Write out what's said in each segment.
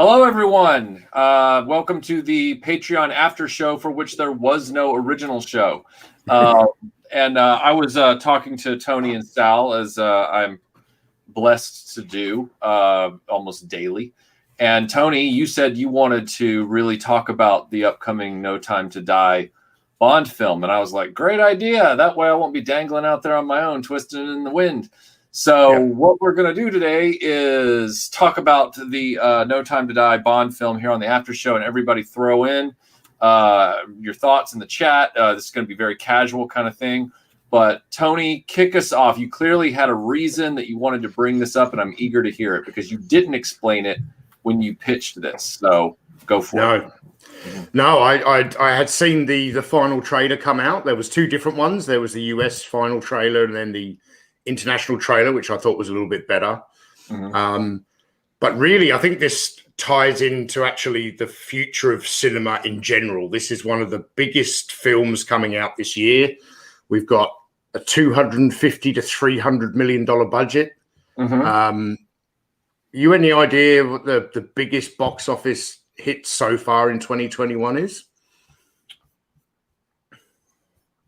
Hello, everyone. Welcome to the Patreon after show for which there was no original show. I was talking to Tony and Sal, as I'm blessed to do almost daily. And Tony, you said you wanted to really talk about the upcoming No Time to Die Bond film. And I was like, great idea. That way I won't be dangling out there on my own, twisting in the wind. So what we're going to do today is talk about the No Time to Die Bond film here on the After Show, and everybody throw in your thoughts in the chat. This is going to be very casual kind of thing. But Tony, kick us off. You clearly had a reason that you wanted to bring this up, and I'm eager to hear it because you didn't explain it when you pitched this. So go for it. No, I had seen the final trailer come out. There was two different ones. There was the US final trailer and then the international trailer, which I thought was a little bit better. But really, I think this ties into actually the future of cinema in general. This is one of the biggest films coming out this year. We've got a $250 to $300 million budget. You any idea what the biggest box office hit so far in 2021 is?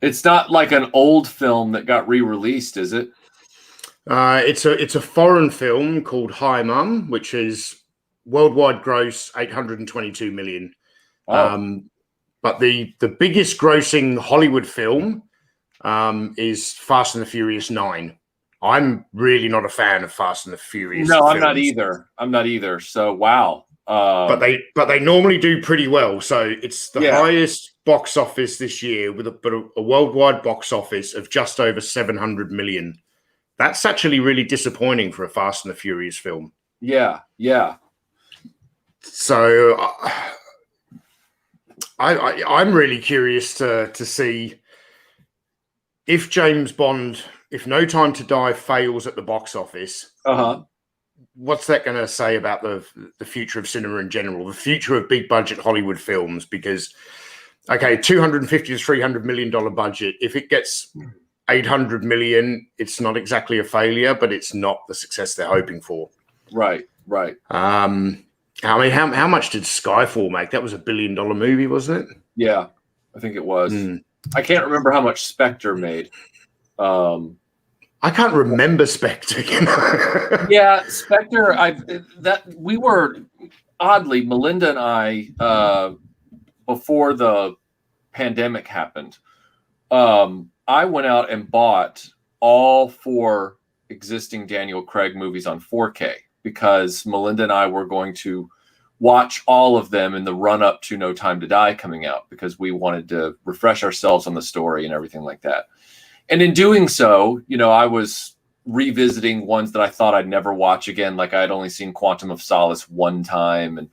It's not like an old film that got re-released, is it? It's a foreign film called Hi Mum, which is worldwide gross 822 million. But the biggest grossing Hollywood film is Fast and the Furious 9. I'm really not a fan of Fast and the Furious. No, films. I'm not either. So wow. But they normally do pretty well. So it's the highest box office this year with a worldwide box office of just over 700 million. That's actually really disappointing for a Fast and the Furious film. Yeah. So I'm really curious to see if James Bond, if No Time to Die fails at the box office. What's that going to say about the future of cinema in general, the future of big budget Hollywood films? Because, okay, $250 to $300 million budget. If it gets 800 million, it's not exactly a failure, but it's not the success they're hoping for. Right. I mean, how much did Skyfall make? That was $1 billion movie, wasn't it? Yeah, I think it was. I can't remember how much Spectre made. I can't remember Spectre. Yeah, Spectre. We were oddly, Melinda and I, before the pandemic happened. I went out and bought all 4 existing Daniel Craig movies on 4K because Melinda and I were going to watch all of them in the run-up to No Time to Die coming out because we wanted to refresh ourselves on the story and everything like that. And in doing so, I was revisiting ones that I thought I'd never watch again. Like I had only seen Quantum of Solace one time. And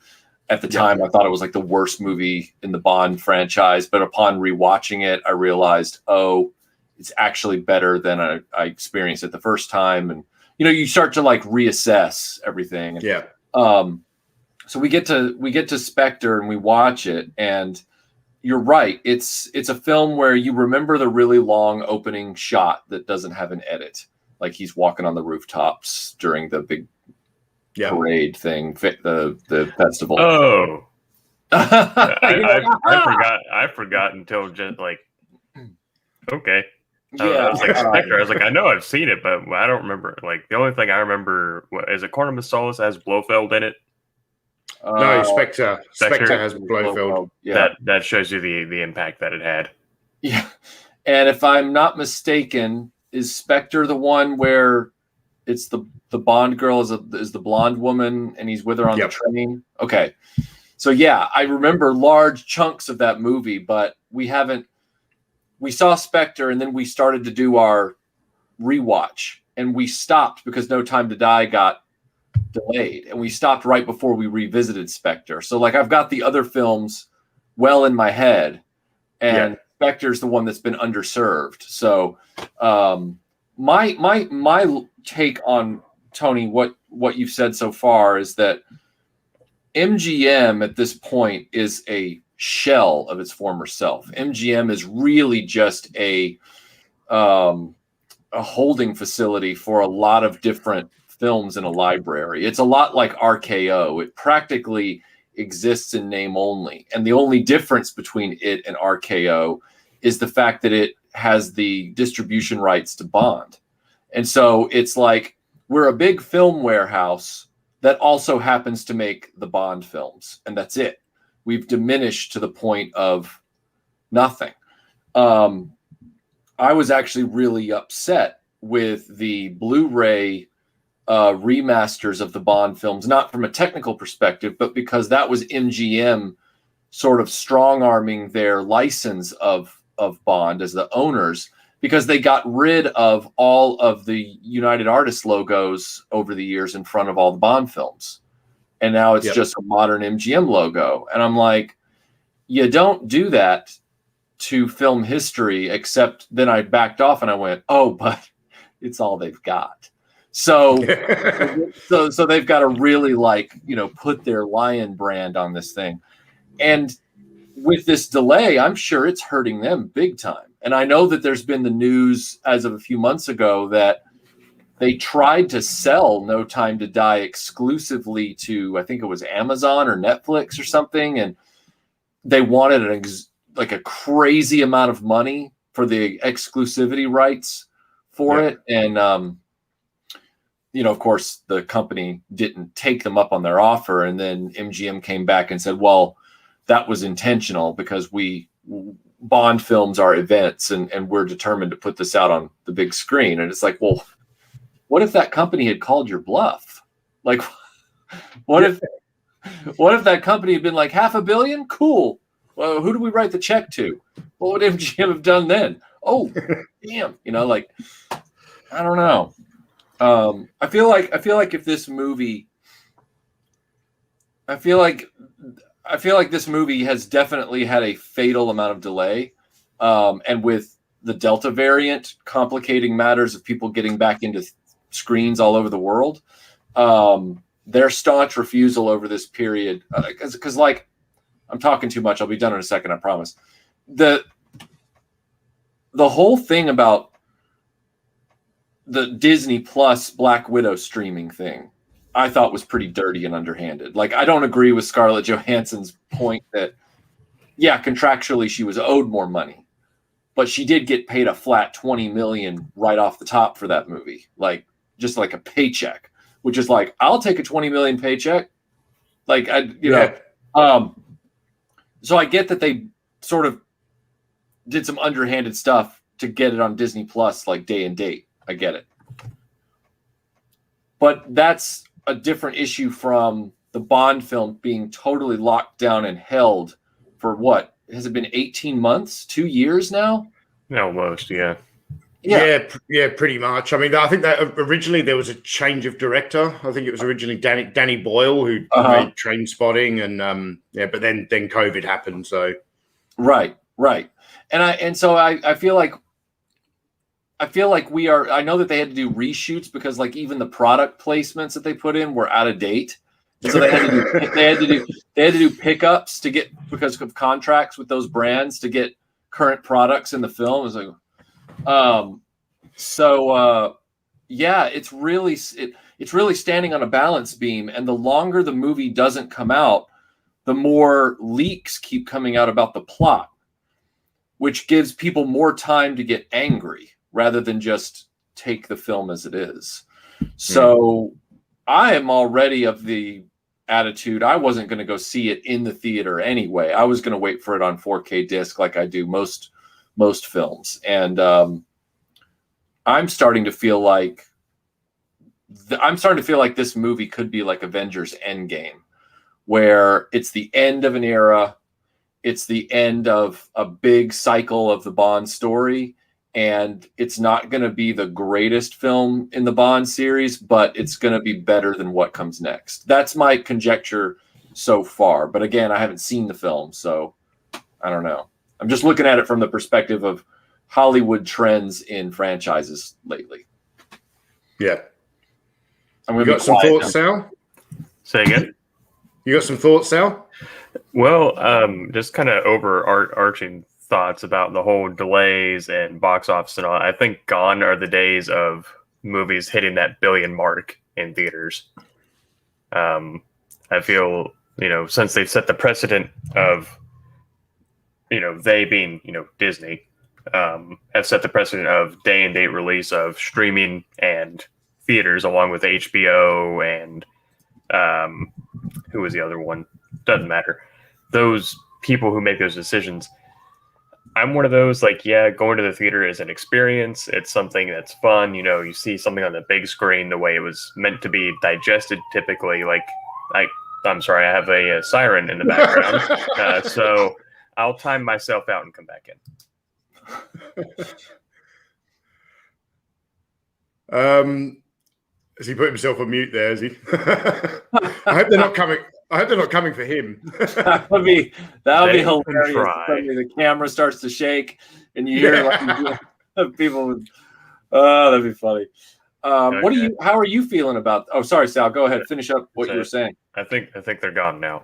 at the time, I thought it was like the worst movie in the Bond franchise. But upon rewatching it, I realized, it's actually better than I experienced it the first time. And, you start to like reassess everything. And, so we get to Spectre and we watch it, and you're right. It's a film where you remember the really long opening shot that doesn't have an edit. Like he's walking on the rooftops during the big parade thing, the festival. Oh, I forgot until just like, okay. I was like, Spectre. I was like, I know I've seen it, but I don't remember. Like the only thing I remember is it Quantum of Solace has Blofeld in it. No, Spectre has Blofeld. Yeah. That shows you the impact that it had. Yeah, and if I'm not mistaken, is Spectre the one where it's the Bond girl is the blonde woman and he's with her on the train? Okay, so yeah, I remember large chunks of that movie, but we saw Spectre and then we started to do our rewatch and we stopped because No Time to Die got delayed, and we stopped right before we revisited Spectre. So like I've got the other films well in my head, and Spectre's the one that's been underserved. So my take on Tony, what you've said so far is that MGM at this point is a shell of its former self. MGM is really just a holding facility for a lot of different films in a library. It's a lot like RKO. It practically exists in name only. And the only difference between it and RKO is the fact that it has the distribution rights to Bond. And so it's like we're a big film warehouse that also happens to make the Bond films. And that's it. We've diminished to the point of nothing. I was actually really upset with the Blu-ray remasters of the Bond films, not from a technical perspective, but because that was MGM sort of strong-arming their license of Bond as the owners, because they got rid of all of the United Artists logos over the years in front of all the Bond films. And now it's just a modern MGM logo. And I'm like, you don't do that to film history, except then I backed off and I went, oh, but it's all they've got. So they've got to really put their Lion brand on this thing. And with this delay, I'm sure it's hurting them big time. And I know that there's been the news as of a few months ago that they tried to sell No Time to Die exclusively to, I think it was Amazon or Netflix or something. And they wanted a crazy amount of money for the exclusivity rights for it. And, of course, the company didn't take them up on their offer. And then MGM came back and said, well, that was intentional because Bond films are events and we're determined to put this out on the big screen. And it's like, well, what if that company had called your bluff? Like, what if that company had been like $500 million? Cool. Well, who do we write the check to? What would MGM have done then? Oh, damn. I don't know. I feel like if this movie, I feel like this movie has definitely had a fatal amount of delay. And with the Delta variant complicating matters of people getting back into screens all over the world, their staunch refusal over this period, because I'm talking too much. I'll be done in a second, I promise. The whole thing about the Disney Plus Black Widow streaming thing, I thought was pretty dirty and underhanded. Like, I don't agree with Scarlett Johansson's point that, yeah, contractually she was owed more money, but she did get paid a flat $20 million right off the top for that movie. Like, just like a paycheck, which is like, I'll take a $20 million paycheck. Like, so I get that they sort of did some underhanded stuff to get it on Disney Plus, like day and date. I get it. But that's a different issue from the Bond film being totally locked down and held for what? Has it been 18 months? 2 years now? Almost, yeah. Yeah, pretty much. I mean, I think that originally there was a change of director. I think it was originally Danny Boyle who made Trainspotting, and but then COVID happened. So right, and so I feel like we are. I know that they had to do reshoots because like even the product placements that they put in were out of date. And so they had to do pickups to get, because of contracts with those brands, to get current products in the film. It was like, it's really standing on a balance beam. And the longer the movie doesn't come out, the more leaks keep coming out about the plot, which gives people more time to get angry rather than just take the film as it is. So I am already of the attitude I wasn't going to go see it in the theater anyway. I was going to wait for it on 4K disc like I do most films. And I'm starting to feel like this movie could be like Avengers Endgame, where it's the end of an era. It's the end of a big cycle of the Bond story. And it's not going to be the greatest film in the Bond series, but it's going to be better than what comes next. That's my conjecture so far. But again, I haven't seen the film, so I don't know. I'm just looking at it from the perspective of Hollywood trends in franchises lately. Yeah. I'm you got some thoughts, Sal? Say again? You got some thoughts, Sal? Well, just kind of overarching thoughts about the whole delays and box office and all. I think gone are the days of movies hitting that billion mark in theaters. I feel, since they've set the precedent of, they being, Disney, have set the precedent of day and date release of streaming and theaters, along with HBO and who was the other one? Doesn't matter. Those people who make those decisions. I'm one of those, going to the theater is an experience. It's something that's fun. You see something on the big screen the way it was meant to be digested typically. I'm sorry, I have a siren in the background. So I'll time myself out and come back in. Has he put himself on mute there? Has he? I hope they're not coming. I hope they're not coming for him. that would be hilarious. Suddenly the camera starts to shake, and you hear people. That'd be funny. Okay. How are you feeling about? Oh, sorry, Sal. Go ahead. Finish up what you were saying. I think they're gone now.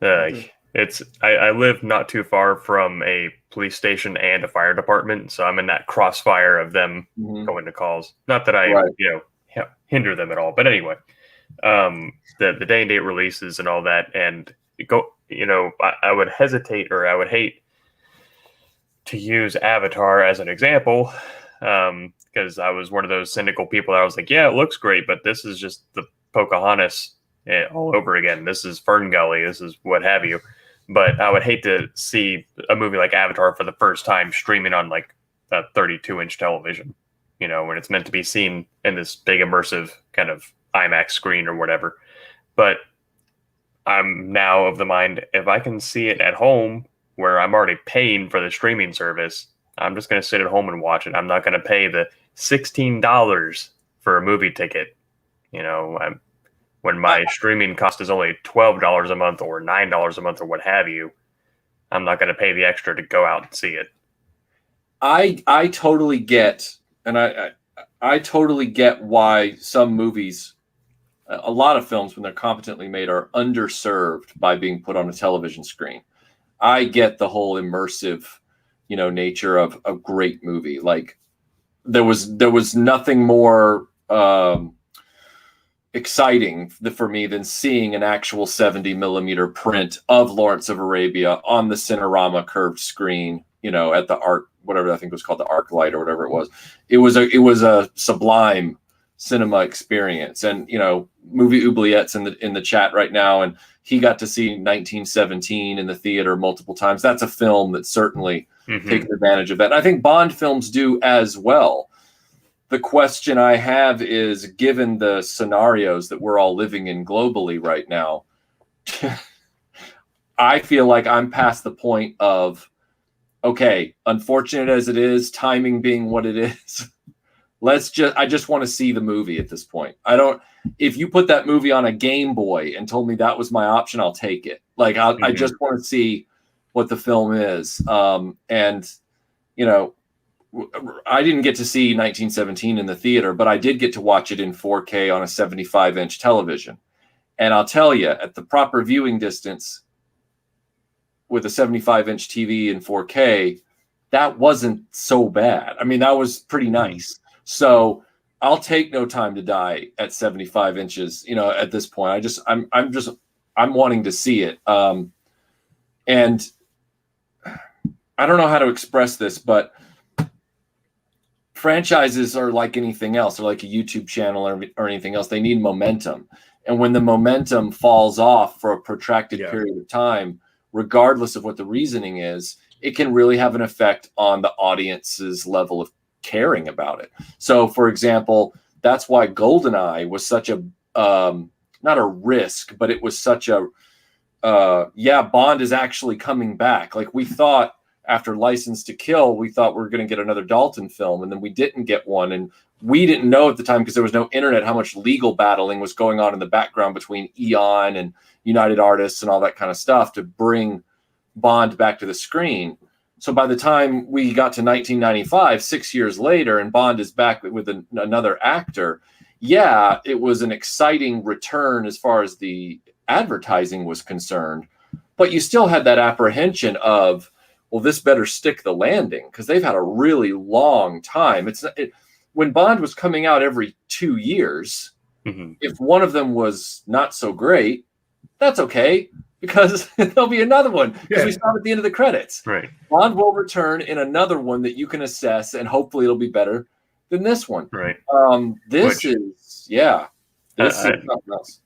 I live not too far from a police station and a fire department, so I'm in that crossfire of them going to calls. Not that I hinder them at all, but anyway. The day and date releases and all that, and I would hesitate, or I would hate to use Avatar as an example, because I was one of those cynical people that I was like, yeah, it looks great, but this is just the Pocahontas all over again. This is Fern Gully. This is what have you. But I would hate to see a movie like Avatar for the first time streaming on like a 32-inch television, when it's meant to be seen in this big immersive kind of IMAX screen or whatever. But I'm now of the mind, if I can see it at home where I'm already paying for the streaming service, I'm just going to sit at home and watch it. I'm not going to pay the $16 for a movie ticket. When my streaming cost is only $12 a month or $9 a month or what have you, I'm not going to pay the extra to go out and see it. I totally get, and I totally get why some movies, a lot of films, when they're competently made, are underserved by being put on a television screen. I get the whole immersive, nature of a great movie. Like there was nothing more exciting for me than seeing an actual 70 millimeter print of Lawrence of Arabia on the Cinerama curved screen, at the Arc, whatever I think it was called, the Arc Light or whatever it was. It was a sublime cinema experience. And movie oubliettes in the chat right now, and he got to see 1917 in the theater multiple times. That's a film that certainly takes advantage of that. And I think Bond films do as well. The question I have is, given the scenarios that we're all living in globally right now, I feel like I'm past the point of, okay, unfortunate as it is, timing being what it is, I just want to see the movie at this point. If you put that movie on a Game Boy and told me that was my option, I'll take it. I just want to see what the film is. I didn't get to see 1917 in the theater, but I did get to watch it in 4K on a 75-inch television. And I'll tell you, at the proper viewing distance with a 75-inch TV in 4K, that wasn't so bad. I mean, that was pretty nice. So I'll take No Time to Die at 75 inches, at this point. I'm wanting to see it. And I don't know how to express this, but franchises are like anything else. They're like a YouTube channel or anything else. They need momentum. And when the momentum falls off for a protracted period of time, regardless of what the reasoning is, it can really have an effect on the audience's level of caring about it. So, for example, that's why GoldenEye was such a, not a risk, but it was such a, Bond is actually coming back. Like we thought, after License to Kill, we thought we were going to get another Dalton film, and then we didn't get one. And we didn't know at the time, because there was no internet, how much legal battling was going on in the background between Eon and United Artists and all that kind of stuff to bring Bond back to the screen. So by the time we got to 1995, 6 years later, and Bond is back with another actor, it was an exciting return as far as the advertising was concerned. But you still had that apprehension of, well, this better stick the landing, because they've had a really long time. When Bond was coming out every 2 years, If one of them was not so great, that's okay, because there'll be another one, because we saw it at the end of the credits. Right. Bond will return in another one that you can assess, and hopefully it'll be better than this one. Right. This is something else.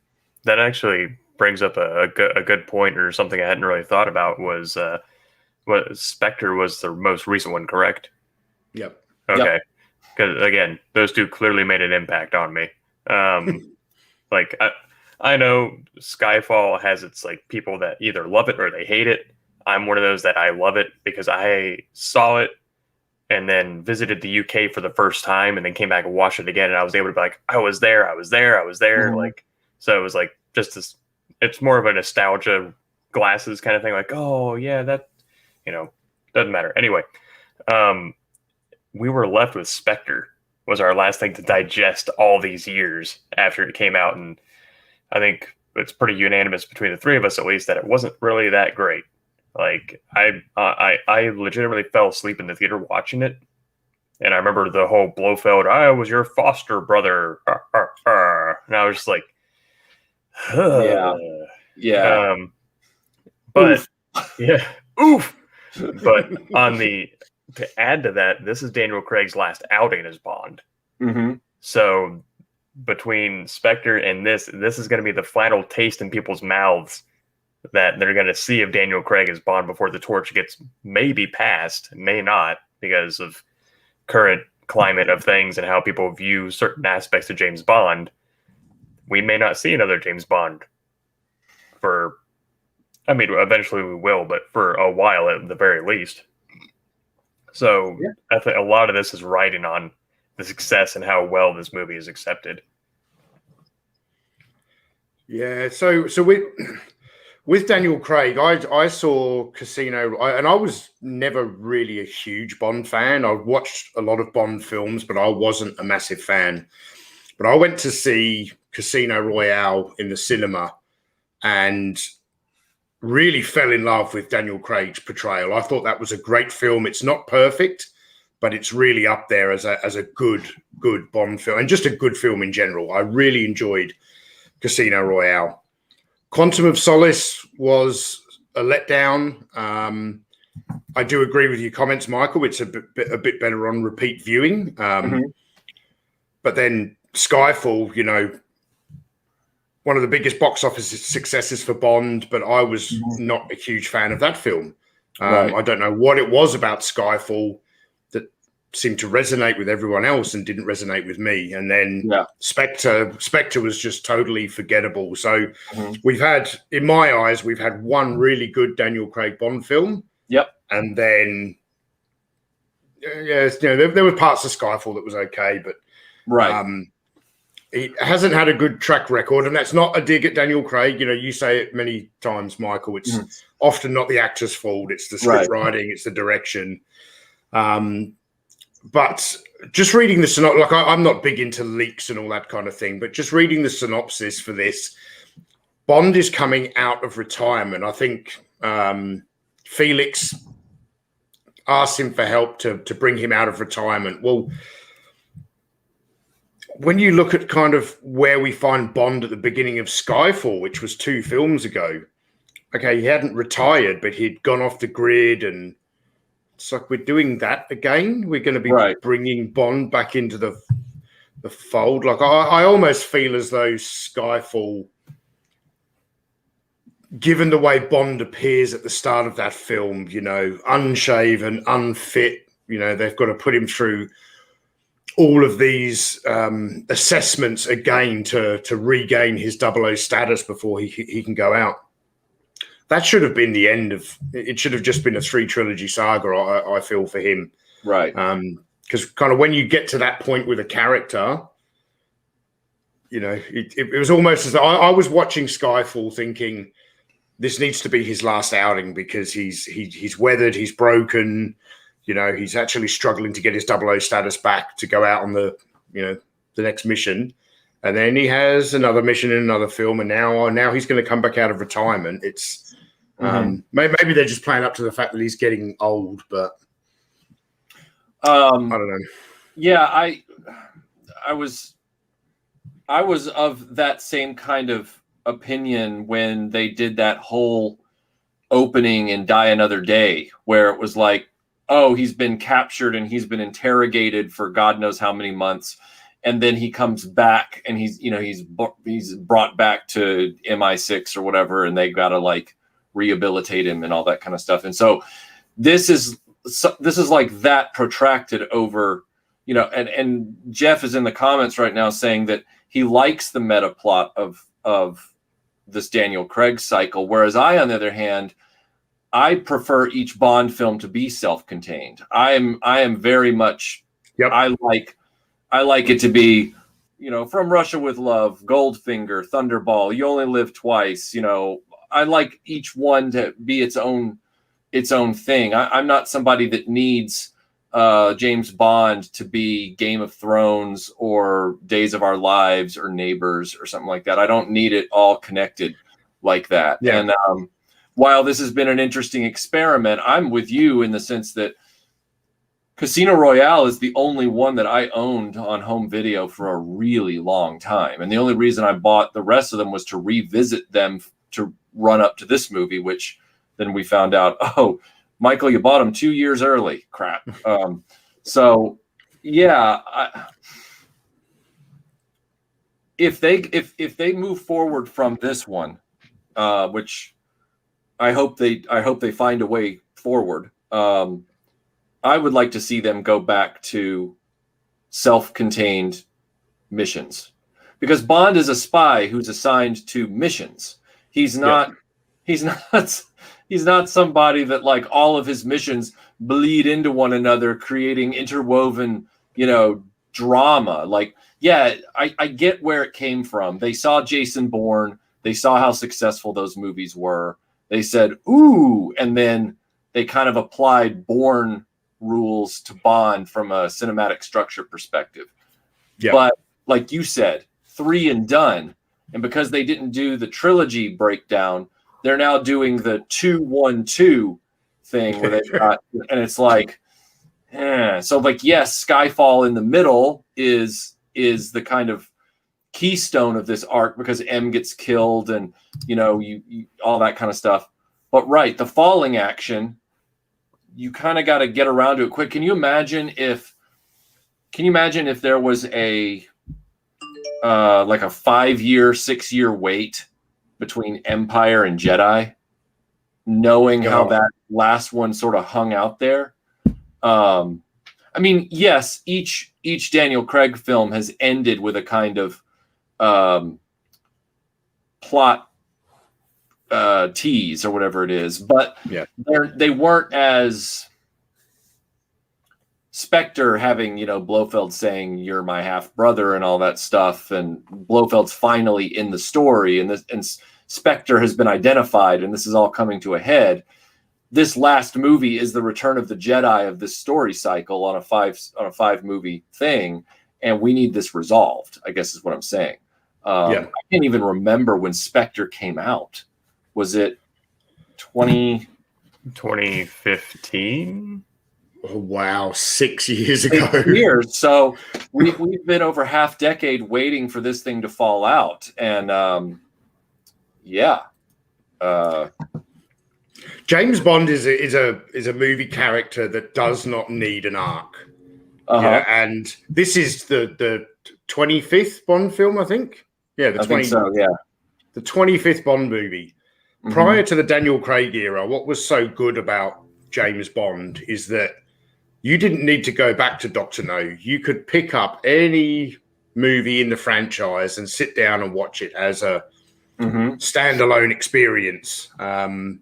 That actually brings up a good point, or something I hadn't really thought about, was what Spectre was the most recent one, correct? Yep. Okay. Because again, those two clearly made an impact on me. Like I know Skyfall has its like people that either love it or they hate it. I'm one of those that I love it because I saw it and then visited the UK for the first time and then came back and watched it again, and I was able to be like, I was there. Like, so it was like just this. It's more of a nostalgia glasses kind of thing. Like, oh yeah, that doesn't matter anyway. We were left with Spectre was our last thing to digest all these years after it came out, and I think it's pretty unanimous between the three of us, at least, that it wasn't really that great. Like I legitimately fell asleep in the theater watching it, and I remember the whole Blofeld, I was your foster brother, and I was just like, yeah. But oof. Yeah, oof. But to add to that, this is Daniel Craig's last outing as Bond. So between Spectre and this is going to be the final taste in people's mouths that they're going to see of Daniel Craig as Bond before the torch gets maybe passed, may not, because of current climate of things and how people view certain aspects of James Bond. We may not see another James Bond eventually we will, but for a while at the very least. So I think a lot of this is riding on the success and how well this movie is accepted. Yeah, so with Daniel Craig, I saw Casino, and I was never really a huge Bond fan. I watched a lot of Bond films, but I wasn't a massive fan. But I went to see Casino Royale in the cinema and really fell in love with Daniel Craig's portrayal. I thought that was a great film. It's not perfect, but it's really up there as a good Bond film, and just a good film in general. I really enjoyed Casino Royale. Quantum of Solace was a letdown. I do agree with your comments, Michael. It's a bit better on repeat viewing. But then Skyfall, one of the biggest box office successes for Bond, but I was not a huge fan of that film. I don't know what it was about Skyfall that seemed to resonate with everyone else and didn't resonate with me. And then Spectre was just totally forgettable. So we've had, in my eyes, we've had one really good Daniel Craig Bond film. Yep. And then, there were parts of Skyfall that was okay, but he hasn't had a good track record, and that's not a dig at Daniel Craig. You say it many times, Michael. It's often not the actor's fault. It's the script writing. It's the direction. But just reading the synopsis, I'm not big into leaks and all that kind of thing, but just reading the synopsis for this, Bond is coming out of retirement. I think Felix asked him for help to bring him out of retirement. Well, when you look at kind of where we find Bond at the beginning of Skyfall, which was 2 films ago, okay, he hadn't retired, but he'd gone off the grid, and it's like we're doing that again. We're going to be bringing Bond back into the fold. Like I almost feel as though Skyfall, given the way Bond appears at the start of that film, unshaven, unfit, they've got to put him through all of these assessments again to regain his 00 status before he can go out. That should have been the end of it. Should have just been a 3 trilogy saga, I feel, for him. Right. Because kind of when you get to that point with a character, it was almost as though I was watching Skyfall thinking this needs to be his last outing, because he's weathered, he's broken. He's actually struggling to get his 00 status back to go out on the next mission. And then he has another mission in another film. And now he's going to come back out of retirement. It's maybe they're just playing up to the fact that he's getting old, but I don't know. Yeah, I was of that same kind of opinion when they did that whole opening in Die Another Day, where it was like, oh, he's been captured and he's been interrogated for God knows how many months, and then he comes back and he's brought back to MI6 or whatever, and they gotta like rehabilitate him and all that kind of stuff. And so this is like that protracted over, and Jeff is in the comments right now saying that he likes the meta plot of this Daniel Craig cycle, whereas I, on the other hand, I prefer each Bond film to be self-contained. I am very much. Yep. I like it to be, From Russia with Love, Goldfinger, Thunderball, You Only Live Twice. I like each one to be its own thing. I'm not somebody that needs James Bond to be Game of Thrones or Days of Our Lives or Neighbors or something like that. I don't need it all connected like that. Yeah. And while this has been an interesting experiment, I'm with you in the sense that Casino Royale is the only one that I owned on home video for a really long time. And the only reason I bought the rest of them was to revisit them to run up to this movie, which then we found out, oh, Michael, you bought them 2 years early. Crap. So yeah, if they move forward from this one, which I hope they find a way forward. I would like to see them go back to self-contained missions, because Bond is a spy who's assigned to missions. He's not somebody that like all of his missions bleed into one another, creating interwoven, drama. Like, yeah, I get where it came from. They saw Jason Bourne. They saw how successful those movies were. They said, ooh, and then they kind of applied Bourne rules to Bond from a cinematic structure perspective. Yeah. But like you said, 3 and done. And because they didn't do the trilogy breakdown, they're now doing the 2-1-2 thing where they've got, and it's like, So like, yes, Skyfall in the middle is the kind of keystone of this arc because M gets killed and you all that kind of stuff. But right, the falling action, you kind of got to get around to it quick. Can you imagine if there was a like a 5-year, 6-year wait between Empire and Jedi, knowing how that last one sort of hung out there? I mean, yes, each Daniel Craig film has ended with a kind of plot tease or whatever it is, but they weren't as Spectre having, Blofeld saying "you're my half brother" and all that stuff, and Blofeld's finally in the story, and Spectre has been identified, and this is all coming to a head. This last movie is the return of the Jedi of this story cycle on a five movie thing, and we need this resolved, I guess is what I'm saying. I can't even remember when Spectre came out. Was it 2015? Oh, wow, 6 years ago. 6 years. So we've been over half decade waiting for this thing to fall out, and James Bond is a movie character that does not need an arc. And this is the 25th Bond film, I think. Yeah, the 25th Bond movie. Mm-hmm. Prior to the Daniel Craig era, what was so good about James Bond is that you didn't need to go back to Dr. No. You could pick up any movie in the franchise and sit down and watch it as a standalone experience. The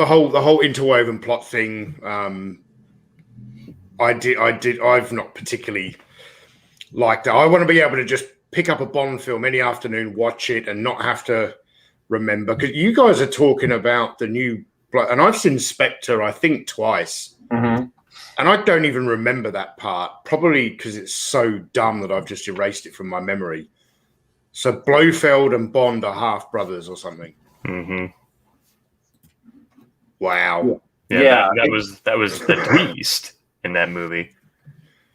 whole interwoven plot thing. I've not particularly liked it. I want to be able to just pick up a Bond film any afternoon, watch it, and not have to remember. Because you guys are talking about the new, and I've seen Spectre, I think, twice. Mm-hmm. And I don't even remember that part, probably because it's so dumb that I've just erased it from my memory. So Blofeld and Bond are half brothers or something. Mm-hmm. Wow. Yeah. That was the twist in that movie.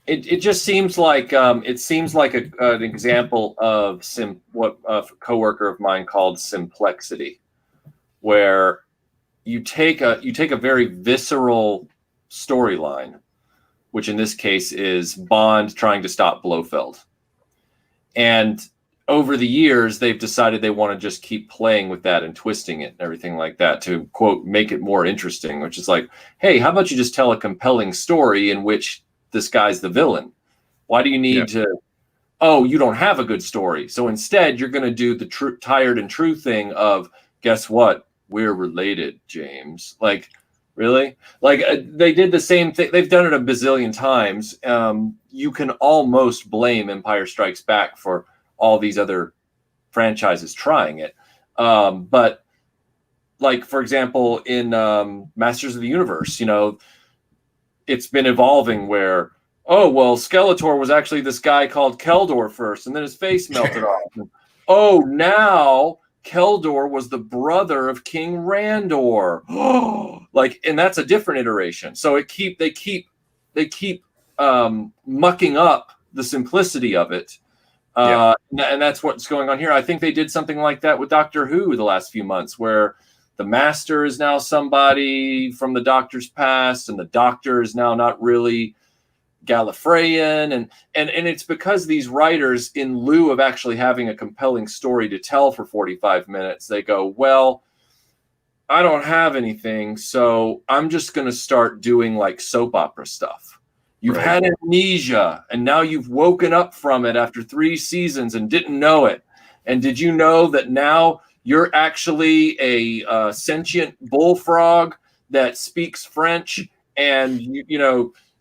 It just seems like an example of what a coworker of mine called simplexity, where you take a very visceral storyline, which in this case is Bond trying to stop Blofeld, and over the years they've decided they want to just keep playing with that and twisting it and everything like that to, quote, make it more interesting, which is like, hey, how about you just tell a compelling story in which this guy's the villain? Why do you need to, oh, you don't have a good story. So instead, you're going to do the tired and true thing of, guess what? We're related, James. Like, really? Like, they did the same thing. They've done it a bazillion times. You can almost blame Empire Strikes Back for all these other franchises trying it. But, like, for example, in Masters of the Universe, it's been evolving where, oh, well, Skeletor was actually this guy called Keldor first, and then his face melted off. Oh, now Keldor was the brother of King Randor. Like, and that's a different iteration. So they keep mucking up the simplicity of it. And that's what's going on here. I think they did something like that with Doctor Who the last few months, where the Master is now somebody from the Doctor's past, and the Doctor is now not really Gallifreyan, and it's because these writers, in lieu of actually having a compelling story to tell for 45 minutes, they go, well, I don't have anything, so I'm just going to start doing like soap opera stuff. You've had amnesia, and now you've woken up from it after 3 seasons and didn't know it. And did you know that now you're actually a sentient bullfrog that speaks French, and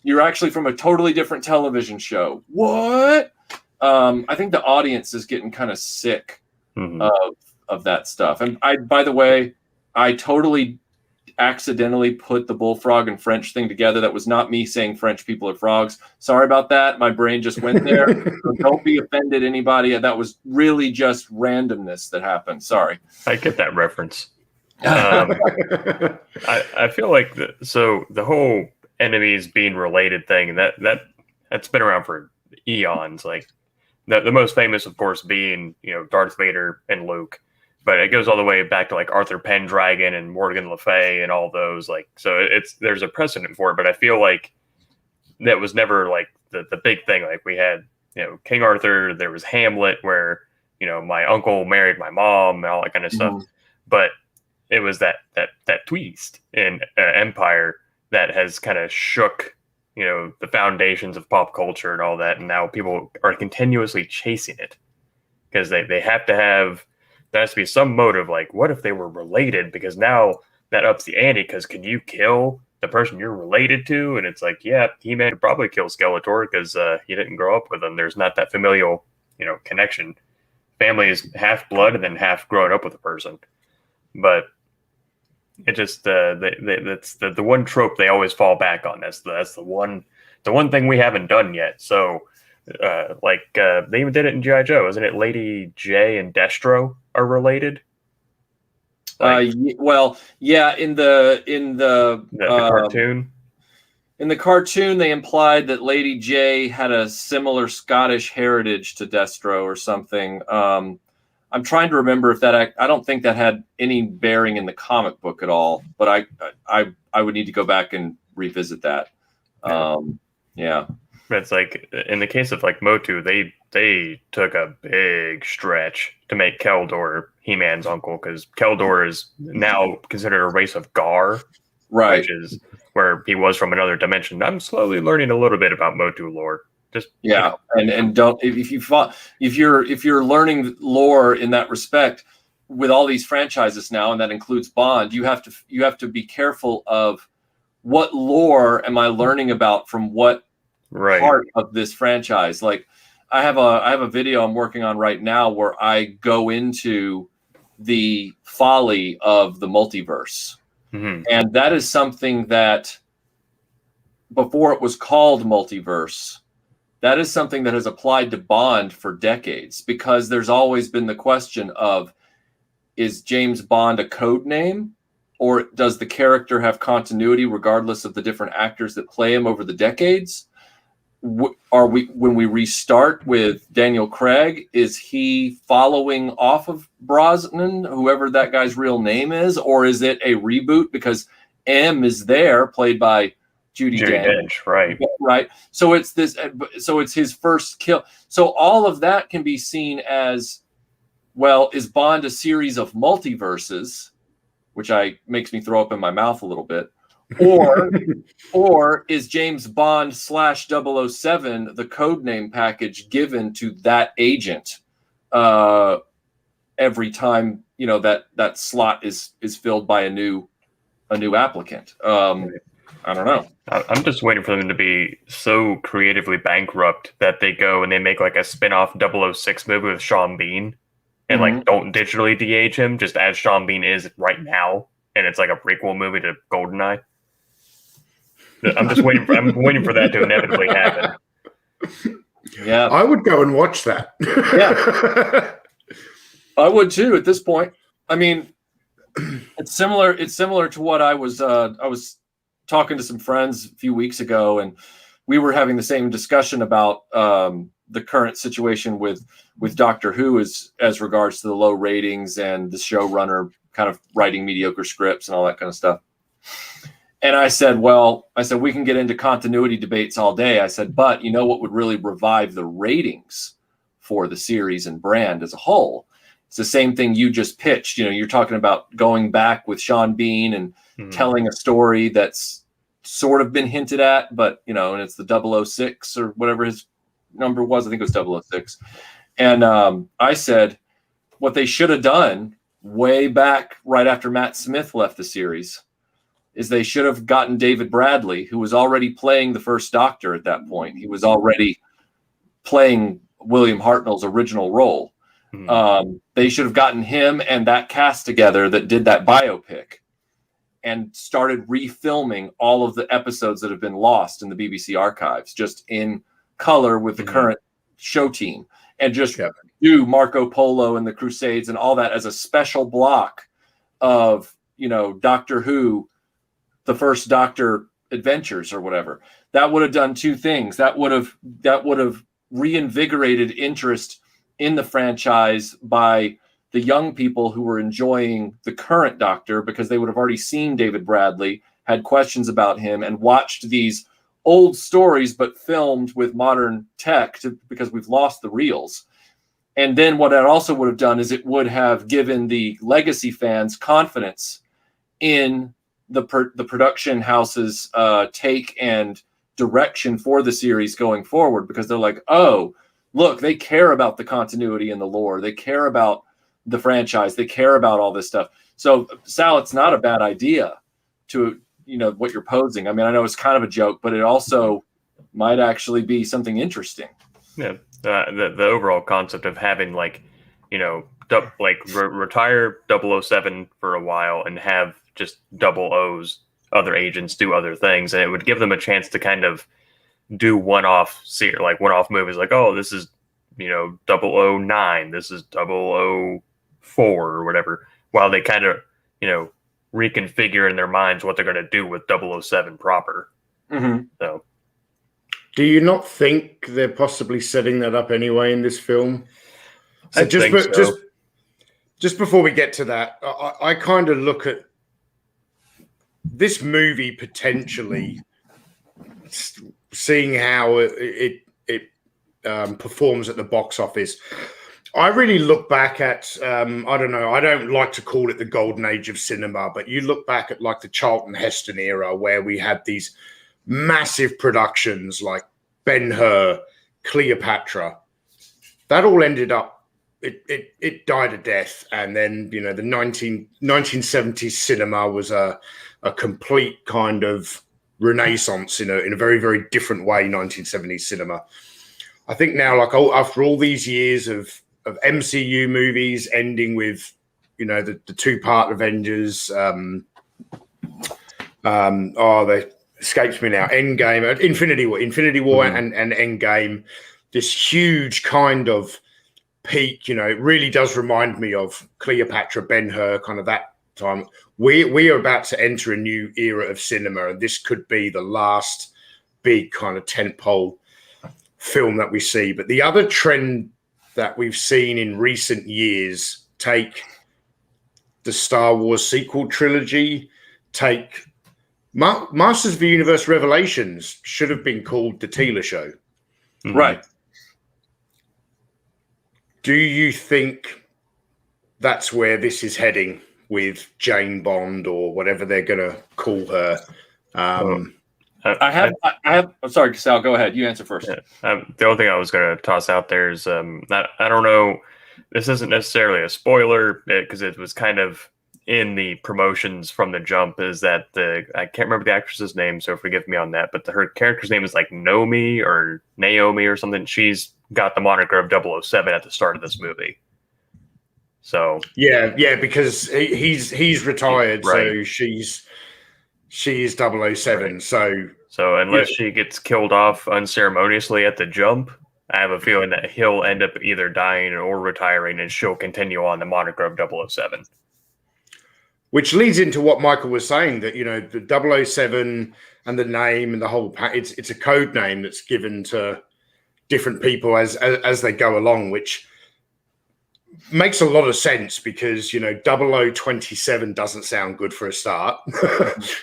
you're actually from a totally different television show? What? I think the audience is getting kind of sick of that stuff. And by the way, I totally accidentally put the bullfrog and French thing together. That was not me saying French people are frogs. Sorry about that. My brain just went there. So don't be offended, anybody. That was really just randomness that happened. Sorry. I get that reference. I feel like the whole enemies being related thing, and that's been around for eons. Like the most famous, of course, being Darth Vader and Luke, but it goes all the way back to like Arthur Pendragon and Morgan Le Fay and all those. Like, so there's a precedent for it, but I feel like that was never like the big thing. Like, we had King Arthur, there was Hamlet, where my uncle married my mom and all that kind of stuff, but it was that twist in Empire that has kind of shook, the foundations of pop culture and all that. And now people are continuously chasing it because they have to have, there has to be some motive. Like, what if they were related? Because now that ups the ante, because can you kill the person you're related to? And it's like, yeah, He-Man could probably kill Skeletor because he didn't grow up with him. There's not that familial, connection. Family is half blood and then half growing up with a person. But it just that's the one trope they always fall back on. That's the one thing we haven't done yet. So they even did it in G.I. Joe, isn't it? Lady J and Destro are related. Well, yeah. In the cartoon. In the cartoon, they implied that Lady J had a similar Scottish heritage to Destro or something. I'm trying to remember if I don't think that had any bearing in the comic book at all, but I would need to go back and revisit that. Yeah. It's like, in the case of like Motu, they took a big stretch to make Keldor He-Man's uncle, because Keldor is now considered a race of Gar, right? Which is where he was from another dimension. I'm slowly learning a little bit about Motu lore. Just and don't, if you're learning lore in that respect with all these franchises now, and that includes Bond, you have to be careful of what lore am I learning about from what part of this franchise. Like, I have a video I'm working on right now where I go into the folly of the multiverse, and that is something that before it was called multiverse, that is something that has applied to Bond for decades, because there's always been the question of, is James Bond a code name, or does the character have continuity regardless of the different actors that play him over the decades? are we, when we restart with Daniel Craig, is he following off of Brosnan, whoever that guy's real name is, or is it a reboot because M is there, played by Judi Dench, right? So it's this. So it's his first kill. So all of that can be seen as, well, is Bond a series of multiverses, which makes me throw up in my mouth a little bit, or is James Bond / 007 the code name package given to that agent every time that slot is filled by a new applicant? I don't know. I'm just waiting for them to be so creatively bankrupt that they go and they make like a spin-off 006 movie with Sean Bean and like don't digitally de-age him, just as Sean Bean is right now, and it's like a prequel movie to GoldenEye. I'm just waiting for that to inevitably happen. Yeah, I would go and watch that. Yeah, I would too. At this point, I mean, it's similar to what I was talking to some friends a few weeks ago, and we were having the same discussion about the current situation with Doctor Who as regards to the low ratings and the showrunner kind of writing mediocre scripts and all that kind of stuff. And I said, we can get into continuity debates all day. I said, but you know what would really revive the ratings for the series and brand as a whole? It's the same thing you just pitched. You're talking about going back with Sean Bean and telling a story that's sort of been hinted at, but and it's the 006 or whatever his number was. I think it was 006. And I said, what they should have done way back right after Matt Smith left the series is they should have gotten David Bradley, who was already playing the first Doctor at that point. He was already playing William Hartnell's original role. They should have gotten him and that cast together that did that biopic and started refilming all of the episodes that have been lost in the BBC archives, just in color with the current show team, and just do Marco Polo and the Crusades and all that as a special block of, Doctor Who, the first Doctor adventures or whatever. That would have done two things. That would have reinvigorated interest in the franchise by the young people who were enjoying the current Doctor, because they would have already seen David Bradley, had questions about him, and watched these old stories but filmed with modern tech because we've lost the reels. And then what it also would have done is it would have given the legacy fans confidence in the production house's take and direction for the series going forward, because they're like, oh, look, they care about the continuity and the lore. They care about the franchise. They care about all this stuff. So, Sal, it's not a bad idea to, what you're posing. I mean, I know it's kind of a joke, but it also might actually be something interesting. Yeah. The overall concept of having retire 007 for a while and have just O's other agents do other things, and it would give them a chance to kind of do one-off movies, like, oh, this is 009, this is 004 or whatever, while they kind of reconfigure in their minds what they're going to do with 007 proper. So do you not think they're possibly setting that up anyway in this film? So just before we get to that, I kind of look at this movie potentially, seeing how it performs at the box office. I really look back at, I don't know, I don't like to call it the golden age of cinema, but you look back at like the Charlton Heston era, where we had these massive productions like Ben-Hur, Cleopatra. That all ended up, it died a death. And then, the 1970s cinema was a complete kind of renaissance in a very, very different way, 1970s cinema. I think now, after all these years of MCU movies ending with, the two-part Avengers, they escapes me now, Endgame, Infinity War and Endgame, this huge kind of peak, it really does remind me of Cleopatra, Ben-Hur, kind of that time. We are about to enter a new era of cinema, and this could be the last big kind of tentpole film that we see. But the other trend that we've seen in recent years, take the Star Wars sequel trilogy, take Masters of the Universe Revelations should have been called The Teela Show. Right. Do you think that's where this is heading with Jane Bond or whatever they're going to call her? I have. I'm sorry, Sal. Go ahead. You answer first. Yeah. The only thing I was going to toss out there is I don't know. This isn't necessarily a spoiler because it was kind of in the promotions from the jump. Is that I can't remember the actress's name, so forgive me on that. But her character's name is like Naomi or something. She's got the moniker of 007 at the start of this movie. So yeah, because he's retired, right. So she's 007. Right. So unless she gets killed off unceremoniously at the jump, I have a feeling that he'll end up either dying or retiring, and she'll continue on the moniker of 007. Which leads into what Michael was saying, that, the 007 and the name and the whole it's a code name that's given to different people as they go along, which makes a lot of sense because 0027 doesn't sound good for a start.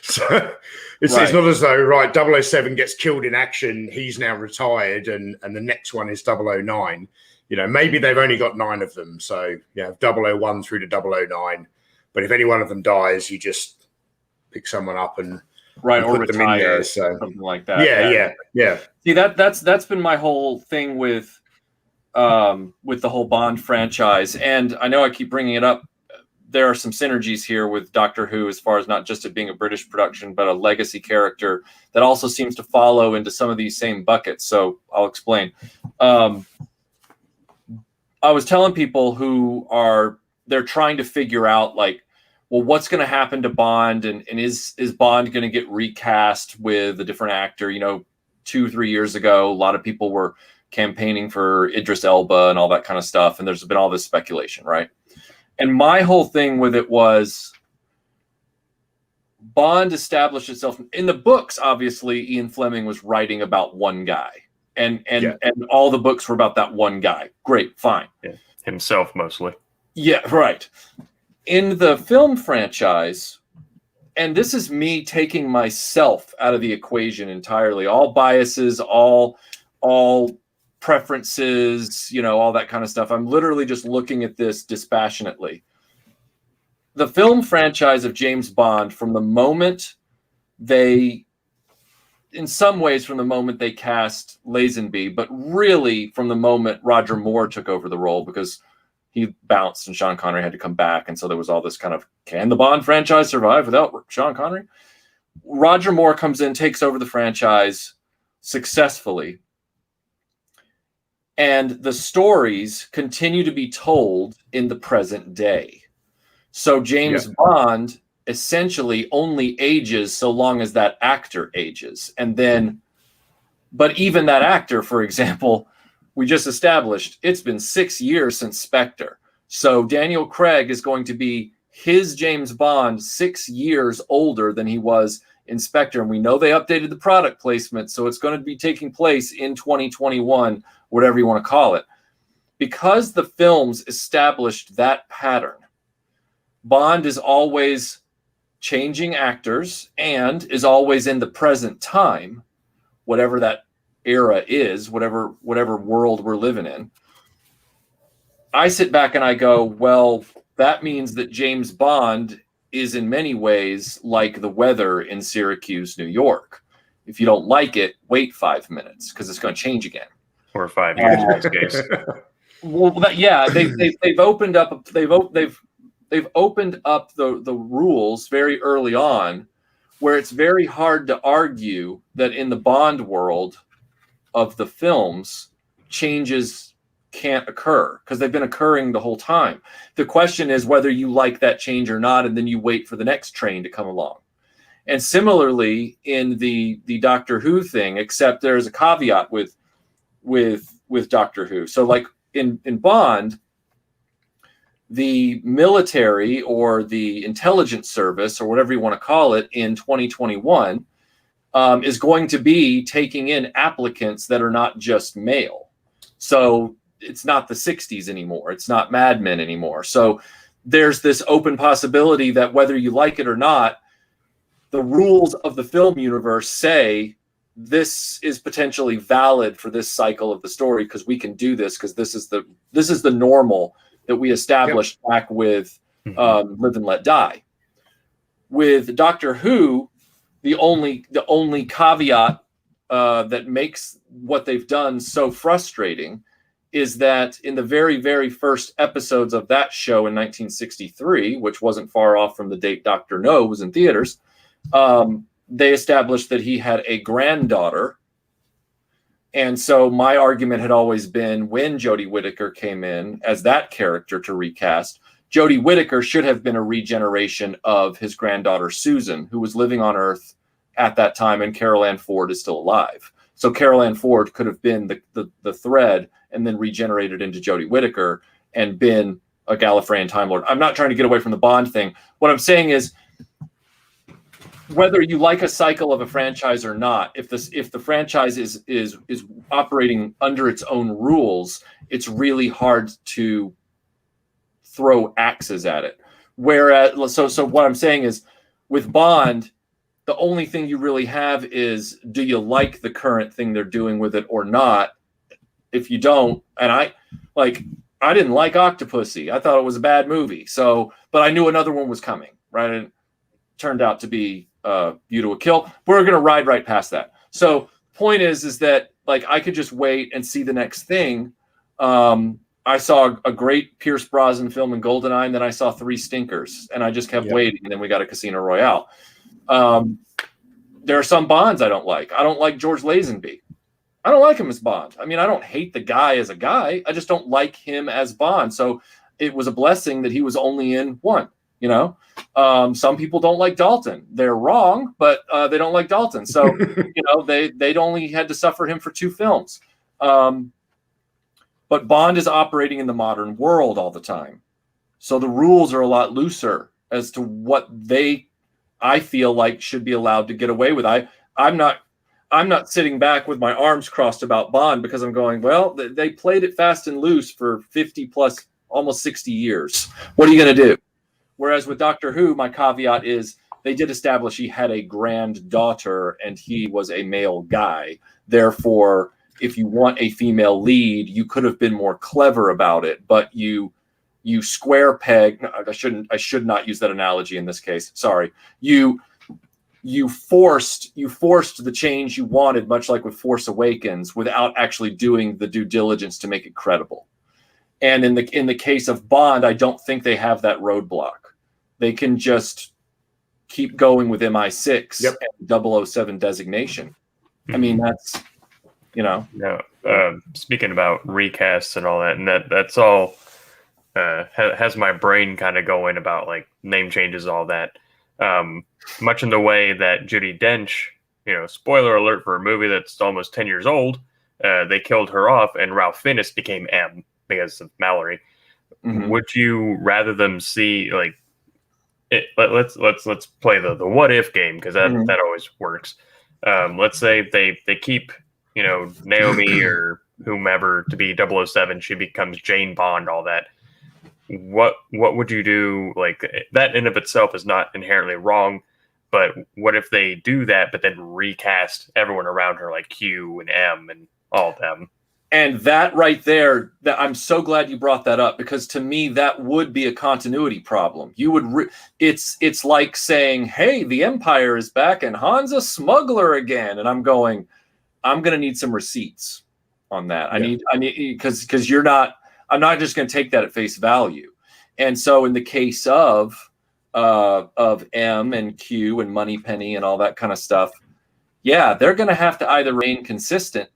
So it's not as though 007 gets killed in action, he's now retired, and the next one is 009. Maybe they've only got 9 of them, so 001 through to 009. But if any one of them dies, you just pick someone up and or put retire, them in there, so something like that. Yeah. See, that's been my whole thing with the whole Bond franchise, and I know I keep bringing it up. There are some synergies here with Doctor Who, as far as not just it being a British production, but a legacy character that also seems to follow into some of these same buckets. So I'll explain. I was telling people they're trying to figure out, like, well, what's going to happen to Bond, and is Bond going to get recast with a different actor? 2-3 years ago, a lot of people were campaigning for Idris Elba and all that kind of stuff, and there's been all this speculation, right? And my whole thing with it was Bond established itself in the books. Obviously, Ian Fleming was writing about one guy, and all the books were about that one guy. Great, fine. Yeah. Himself mostly. Yeah, right. In the film franchise, and this is me taking myself out of the equation entirely, all biases, all preferences, all that kind of stuff. I'm literally just looking at this dispassionately. The film franchise of James Bond, from the moment they cast Lazenby, but really from the moment Roger Moore took over the role, because he bounced and Sean Connery had to come back. And so there was all this kind of, can the Bond franchise survive without Sean Connery? Roger Moore comes in, takes over the franchise successfully. And the stories continue to be told in the present day. So James Bond essentially only ages so long as that actor ages. And then, but even that actor, for example, we just established it's been 6 years since Spectre. So Daniel Craig is going to be his James Bond 6 years older than he was in Spectre. And we know they updated the product placement, so it's going to be taking place in 2021, whatever you want to call it. Because the films established that pattern, Bond is always changing actors and is always in the present time, whatever that era is, whatever world we're living in. I sit back and I go, well, that means that James Bond is in many ways like the weather in Syracuse, New York. If you don't like it, wait 5 minutes because it's going to change again. Or 5 years in this case. Well, they've opened up they've opened up the rules very early on, where it's very hard to argue that in the Bond world of the films, changes can't occur because they've been occurring the whole time. The question is whether you like that change or not, and then you wait for the next train to come along. And similarly in the Doctor Who thing, except there's a caveat with Doctor Who. So like in Bond, the military or the intelligence service or whatever you want to call it in 2021 is going to be taking in applicants that are not just male. So it's not the 60s anymore. It's not Mad Men anymore. So there's this open possibility that whether you like it or not, the rules of the film universe say this is potentially valid for this cycle of the story because we can do this because this is the normal that we established back with Live and Let Die. With Doctor Who, the only caveat that makes what they've done so frustrating is that in the very, very first episodes of that show in 1963, which wasn't far off from the date Dr. No was in theaters, they established that he had a granddaughter. And so my argument had always been when Jodie Whittaker came in as that character to recast, Jodie Whittaker should have been a regeneration of his granddaughter, Susan, who was living on Earth at that time, and Carol Ann Ford is still alive. So Carol Ann Ford could have been the thread and then regenerated into Jodie Whittaker and been a Gallifreyan Time Lord. I'm not trying to get away from the Bond thing. What I'm saying is, whether you like a cycle of a franchise or not, if the franchise is operating under its own rules, it's really hard to throw axes at it. Whereas, so what I'm saying is, with Bond, the only thing you really have is, do you like the current thing they're doing with it or not? If you don't, and I didn't like Octopussy. I thought it was a bad movie. So, but I knew another one was coming, right? And it turned out to be View to a Kill. We're going to ride right past that. So point is that like I could just wait and see the next thing. I saw a great Pierce Brosnan film in GoldenEye, and then I saw three stinkers, and I just kept waiting, and then we got a Casino Royale. There are some Bonds I don't like. I don't like George Lazenby. I don't like him as Bond. I mean, I don't hate the guy as a guy. I just don't like him as Bond. So it was a blessing that he was only in one, you know? Some people don't like Dalton. They're wrong, but they don't like Dalton. So, you know, they'd only had to suffer him for 2 films. But Bond is operating in the modern world all the time. So the rules are a lot looser as to what I feel like should be allowed to get away with. I'm not sitting back with my arms crossed about Bond because I'm going, well, they played it fast and loose for 50 plus, almost 60 years. What are you going to do? Whereas with Doctor Who, my caveat is they did establish he had a granddaughter and he was a male guy. Therefore, if you want a female lead, you could have been more clever about it, but you square peg. No, I should not use that analogy in this case. Sorry. You forced the change you wanted, much like with Force Awakens, without actually doing the due diligence to make it credible. And in the case of Bond, I don't think they have that roadblock. They can just keep going with MI6 and 007 designation. Mm-hmm. I mean, that's, you know. No, speaking about recasts and all that, and that's all has my brain kind of going about like name changes, all that. Much in the way that Judi Dench, you know, spoiler alert for a movie that's almost 10 years old, they killed her off and Ralph Fiennes became M because of Mallory. Mm-hmm. Would you rather them see like let's play the what if game, because that always works. Let's say they keep, you know, Naomi or whomever to be 007, she becomes Jane Bond, all that. What would you do? Like, that in of itself is not inherently wrong, but what if they do that, but then recast everyone around her, like Q and M and all of them? And that right there, that I'm so glad you brought that up, because to me that would be a continuity problem. You would it's like saying, "Hey, the Empire is back and Han's a smuggler again," and I'm going to need some receipts on that. Yeah. I need because I'm not just going to take that at face value. And so in the case of M and Q and Moneypenny and all that kind of stuff, yeah, they're going to have to either remain consistent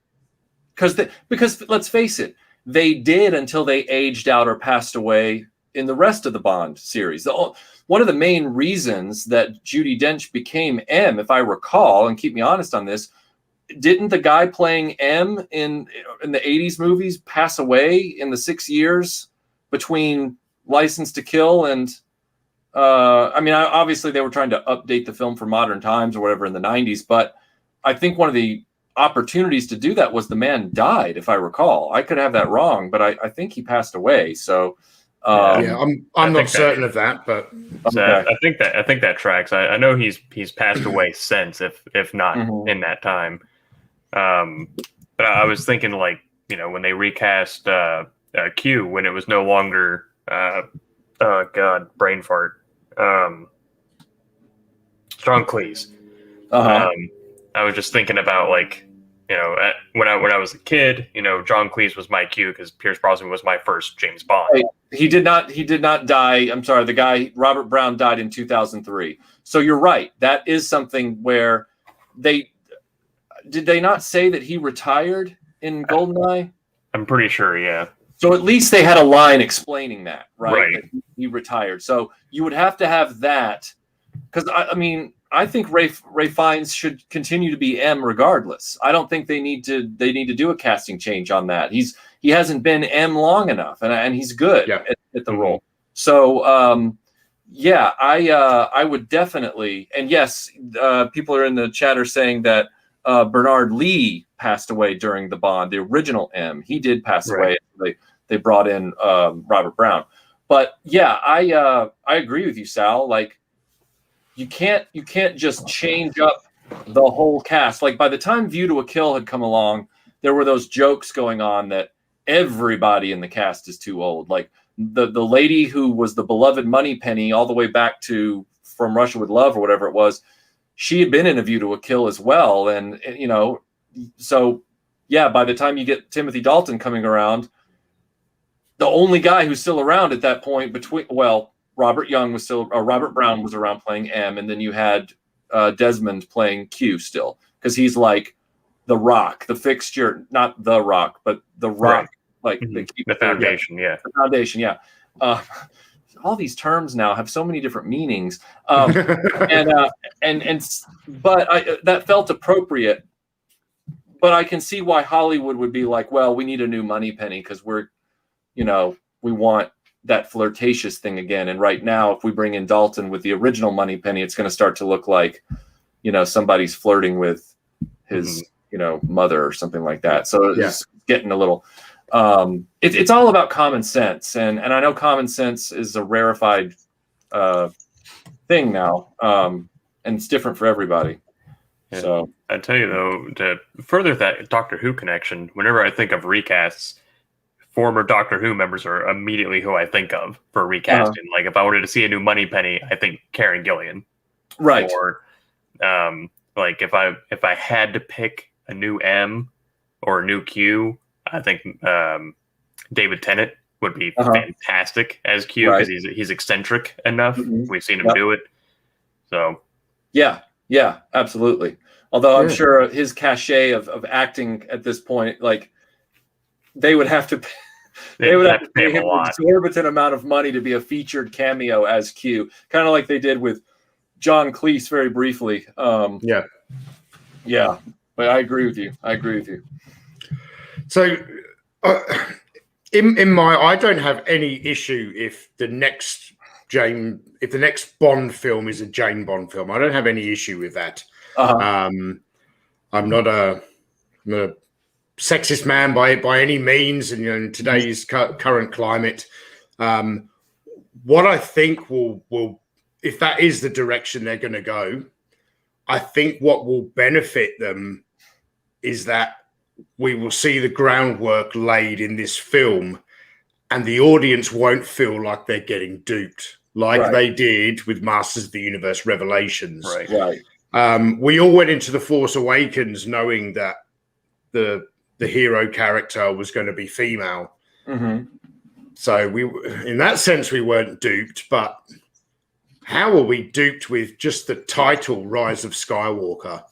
because let's face it, they did until they aged out or passed away in the rest of the Bond series. One of the main reasons that Judi Dench became M, if I recall, and keep me honest on this, didn't the guy playing M in the 80s movies pass away in the 6 years between License to Kill and I mean, obviously they were trying to update the film for modern times or whatever in the 90s, but I think one of the opportunities to do that was the man died, if I recall. I could have that wrong, but I think he passed away. So I'm not certain of that, but so I think that tracks. I know he's passed away since, if not in that time. But I was thinking, like, when they recast Q, when it was no longer oh god, brain fart. John Cleese. I was just thinking about, like, when I was a kid, John Cleese was my Q because Pierce Brosnan was my first James Bond. Right. He did not die. I'm sorry, the guy Robert Brown died in 2003. So you're right. That is something where did they not say that he retired in GoldenEye? I'm pretty sure, yeah. So at least they had a line explaining that, right? That he retired. So you would have to have that, because I think Ray Fiennes should continue to be M regardless. I don't think they need to do a casting change on that. He hasn't been M long enough, and he's good at the role. So I would definitely, and yes, people are in the chat are saying that Bernard Lee passed away during the Bond, the original M. He did pass away. They brought in Robert Brown, but yeah, I agree with you, Sal. Like, you can't just change up the whole cast. Like, by the time View to a Kill had come along, there were those jokes going on that everybody in the cast is too old. Like the lady who was the beloved Moneypenny all the way back to From Russia with Love or whatever it was, she had been in A View to a Kill as well. And so yeah, by the time you get Timothy Dalton coming around, the only guy who's still around at that point Robert Brown was around playing M, and then you had Desmond playing Q still, because he's like the Rock, the fixture, not the Rock, but the Rock, like the foundation, the foundation, yeah. All these terms now have so many different meanings, but that felt appropriate. But I can see why Hollywood would be like, well, we need a new Moneypenny because we want that flirtatious thing again. And right now, if we bring in Dalton with the original Moneypenny, it's going to start to look like, somebody's flirting with his, mother or something like that. So it's getting a little, it's all about common sense. And I know common sense is a rarefied thing now. And it's different for everybody. Yeah. So I tell you though, to further that Doctor Who connection, whenever I think of recasts, former Doctor Who members are immediately who I think of for recasting. Like, if I wanted to see a new Moneypenny, I think Karen Gillan. Right. Or like if I had to pick a new M or a new Q, I think David Tennant would be fantastic as Q, because he's eccentric enough. We've seen him do it. So yeah, absolutely. Although I'm sure his cachet of acting at this point, like, they would have to pay him an exorbitant amount of money to be a featured cameo as Q, kind of like they did with John Cleese very briefly. Yeah, but I agree with you. So, I don't have any issue if the next Bond film is a Jane Bond film. I don't have any issue with that. I'm not a sexist man by any means, and in today's current climate, what I think will if that is the direction they're going to go, I think what will benefit them is that we will see the groundwork laid in this film, and the audience won't feel like they're getting duped like they did with Masters of the Universe Revelations. We all went into The Force Awakens knowing that the hero character was going to be female. So in that sense, we weren't duped, but how are we duped with just the title Rise of Skywalker?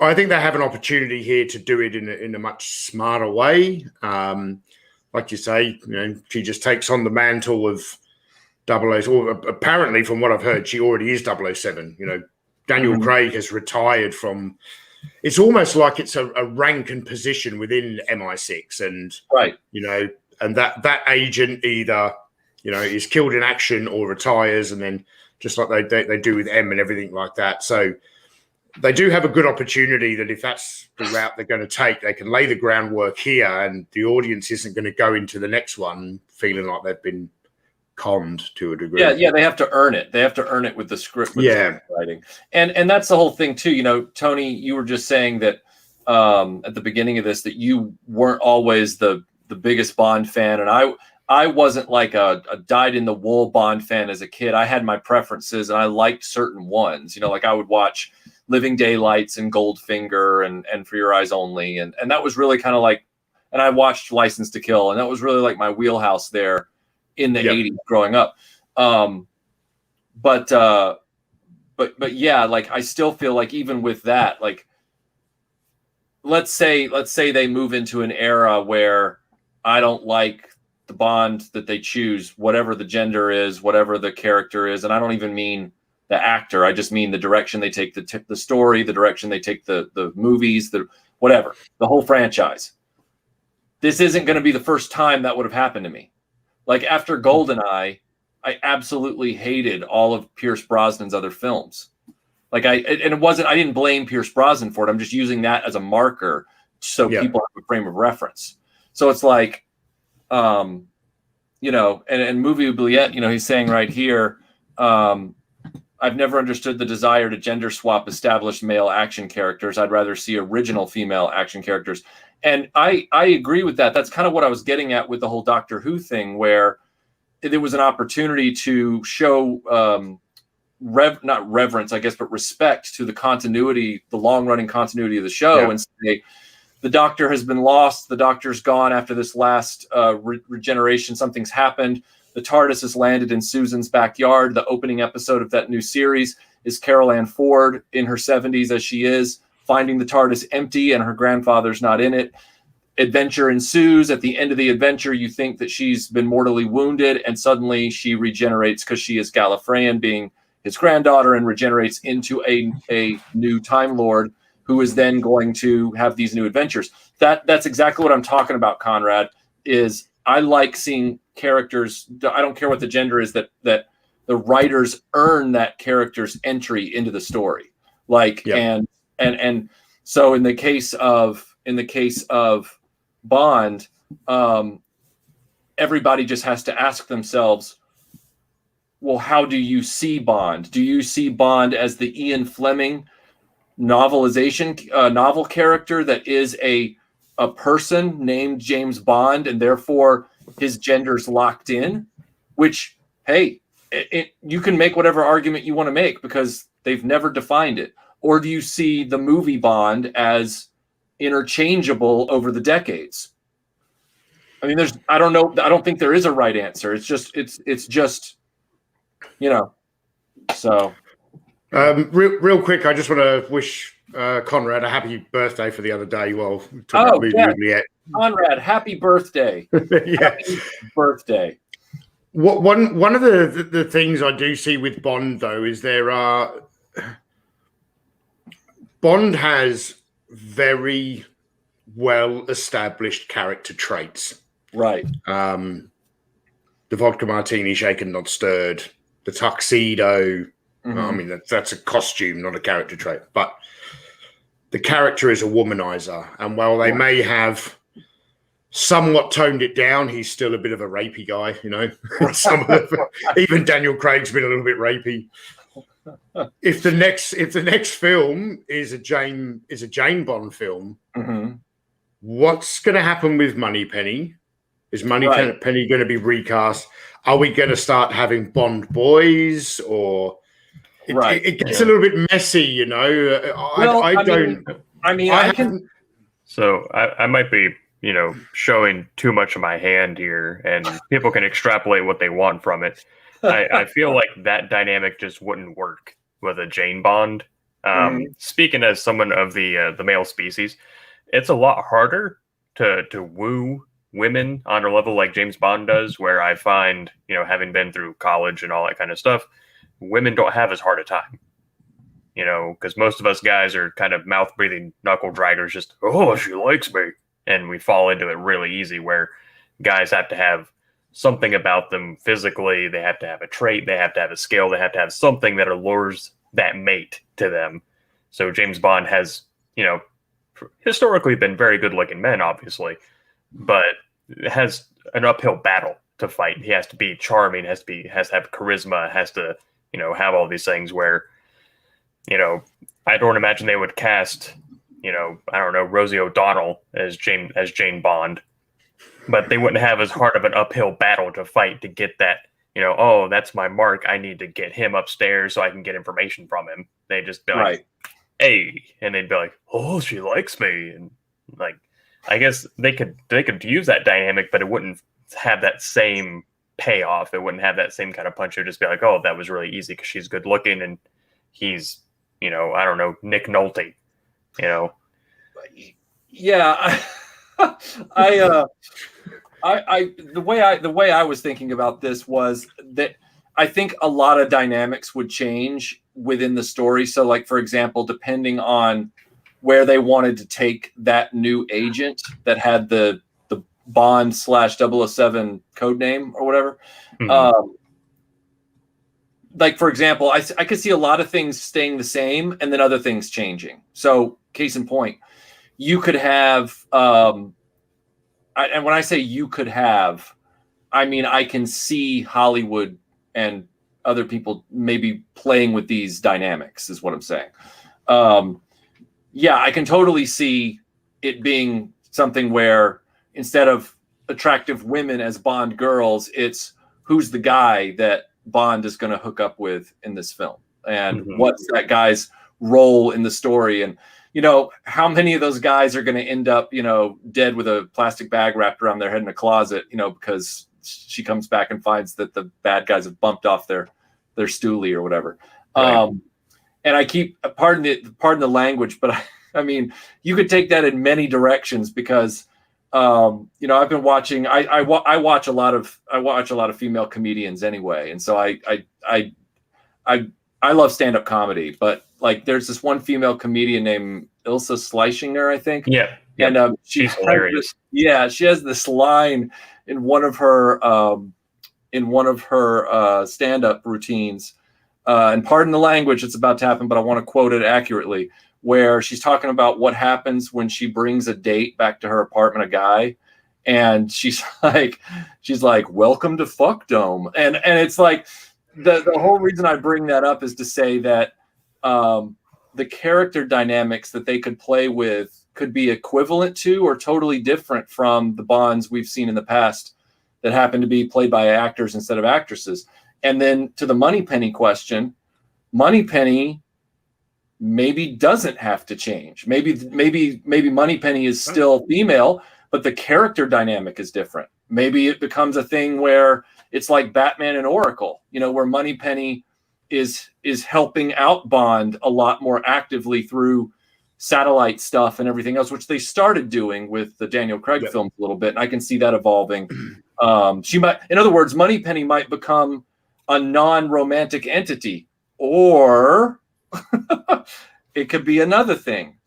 I think they have an opportunity here to do it in a much smarter way. Like you say, she just takes on the mantle of 00, or apparently from what I've heard, she already is 007. Daniel Craig has retired from. It's almost like it's a rank and position within MI6, and and that agent either is killed in action or retires, and then just like they do with M and everything like that. So they do have a good opportunity that if that's the route they're going to take, they can lay the groundwork here, and the audience isn't going to go into the next one feeling like they've been conned to a degree. Yeah, they have to earn it. They have to earn it with the script, with the writing, and that's the whole thing too. You know, Tony, you were just saying that at the beginning of this that you weren't always the biggest Bond fan, and I wasn't like a dyed-in-the-wool Bond fan as a kid. I had my preferences, and I liked certain ones. You know, like I would watch Living Daylights and Goldfinger and For Your Eyes Only, and that was really kind of like, and I watched License to Kill, and that was really like my wheelhouse there in the 80s growing up. But yeah, like I still feel like even with that, like let's say they move into an era where I don't like the Bond that they choose, whatever the gender is, whatever the character is, and I don't even mean the actor. I just mean the direction they take the story, the direction they take the movies, the whatever, the whole franchise. This isn't going to be the first time that would have happened to me. Like after GoldenEye, I absolutely hated all of Pierce Brosnan's other films. Like I didn't blame Pierce Brosnan for it. I'm just using that as a marker so people have a frame of reference. So it's like, you know, and Movie Oubliette, you know, he's saying right here, I've never understood the desire to gender swap established male action characters. I'd rather see original female action characters. And I agree with that. That's kind of what I was getting at with the whole Doctor Who thing, where there was an opportunity to show not reverence, I guess, but respect to the continuity, the long-running continuity of the show, and say, the Doctor has been lost. The Doctor's gone after this last regeneration. Something's happened. The TARDIS has landed in Susan's backyard. The opening episode of that new series is Carol Ann Ford in her 70s, as she is, finding the TARDIS empty and her grandfather's not in it. Adventure ensues. At the end of the adventure, you think that she's been mortally wounded, and suddenly she regenerates because she is Gallifreyan, being his granddaughter, and regenerates into a new Time Lord who is then going to have these new adventures. That's exactly what I'm talking about, Conrad, is I like seeing characters, I don't care what the gender is, that the writers earn that character's entry into the story. Like, and so in the case of Bond, everybody just has to ask themselves, well, how do you see Bond? Do you see Bond as the Ian Fleming novel character that is a person named James Bond, and therefore his gender's locked in? Which, hey, you can make whatever argument you want to make because they've never defined it. Or do you see the movie Bond as interchangeable over the decades? I mean, I don't know. I don't think there is a right answer. It's just, you know, so. Real quick, I just want to wish Conrad a happy birthday for the other day. Well, Conrad, happy birthday! Happy birthday! One of the things I do see with Bond, though, is Bond has very well established character traits. Right. The vodka martini shaken, not stirred. The tuxedo. Mm-hmm. I mean, that's a costume, not a character trait. But the character is a womanizer. And while they may have somewhat toned it down, he's still a bit of a rapey guy, you know. Even Daniel Craig's been a little bit rapey. If the next film is a Jane Bond film, what's going to happen with Moneypenny? Is Moneypenny going to be recast? Are we going to start having Bond boys, or it gets a little bit messy, you know? So I might be, you know, showing too much of my hand here, and people can extrapolate what they want from it. I feel like that dynamic just wouldn't work with a Jane Bond. Speaking as someone of the male species, it's a lot harder to woo women on a level like James Bond does, where I find, you know, having been through college and all that kind of stuff, women don't have as hard a time, you know, because most of us guys are kind of mouth breathing knuckle draggers, just, oh, she likes me. And we fall into it really easy, where guys have to have something about them physically. They have to have a trait. They have to have a skill. They have to have something that allures that mate to them. So James Bond has, historically been very good-looking men, obviously, but has an uphill battle to fight. He has to be charming, has to have charisma, has to, have all these things where, I don't imagine they would cast, I don't know, Rosie O'Donnell as Jane Bond, but they wouldn't have as hard of an uphill battle to fight to get that, oh, that's my mark. I need to get him upstairs so I can get information from him. They just be like, hey, and they'd be like, oh, she likes me. And like, I guess they could use that dynamic, but it wouldn't have that same payoff. It wouldn't have that same kind of punch. It would just be like, oh, that was really easy because she's good looking and he's, I don't know, Nick Nolte, Yeah, the way I was thinking about this was that I think a lot of dynamics would change within the story. So, like, for example, depending on where they wanted to take that new agent that had the Bond /007 code name or whatever. Mm-hmm. Like, for example, I could see a lot of things staying the same and then other things changing. So, case in point, you could have, and when I say you could have, I mean, I can see Hollywood and other people maybe playing with these dynamics is what I'm saying. Yeah, I can totally see it being something where instead of attractive women as Bond girls, it's who's the guy that Bond is going to hook up with in this film and what's that guy's role in the story. And, how many of those guys are going to end up, dead with a plastic bag wrapped around their head in a closet, because she comes back and finds that the bad guys have bumped off their stoolie or whatever. Right. And I keep pardon the language, but I mean, you could take that in many directions because, I've been watching. I watch a lot of female comedians anyway, and so I love stand-up comedy. But like, there's this one female comedian named Ilsa Schleichinger, I think. Yeah. And she's hilarious. She has this line in one of her stand-up routines. And pardon the language, it's about to happen, but I want to quote it accurately, where she's talking about what happens when she brings a date back to her apartment, a guy, and she's like, welcome to Fuckdome. And it's like, the whole reason I bring that up is to say that the character dynamics that they could play with could be equivalent to or totally different from the Bonds we've seen in the past that happen to be played by actors instead of actresses. And then to the Moneypenny question, Moneypenny maybe doesn't have to change. Maybe Moneypenny is still female, but the character dynamic is different. Maybe it becomes a thing where it's like Batman and Oracle, where Moneypenny is helping out Bond a lot more actively through satellite stuff and everything else, which they started doing with the Daniel Craig films a little bit. And I can see that evolving. She might, in other words, Moneypenny might become a non-romantic entity, or it could be another thing.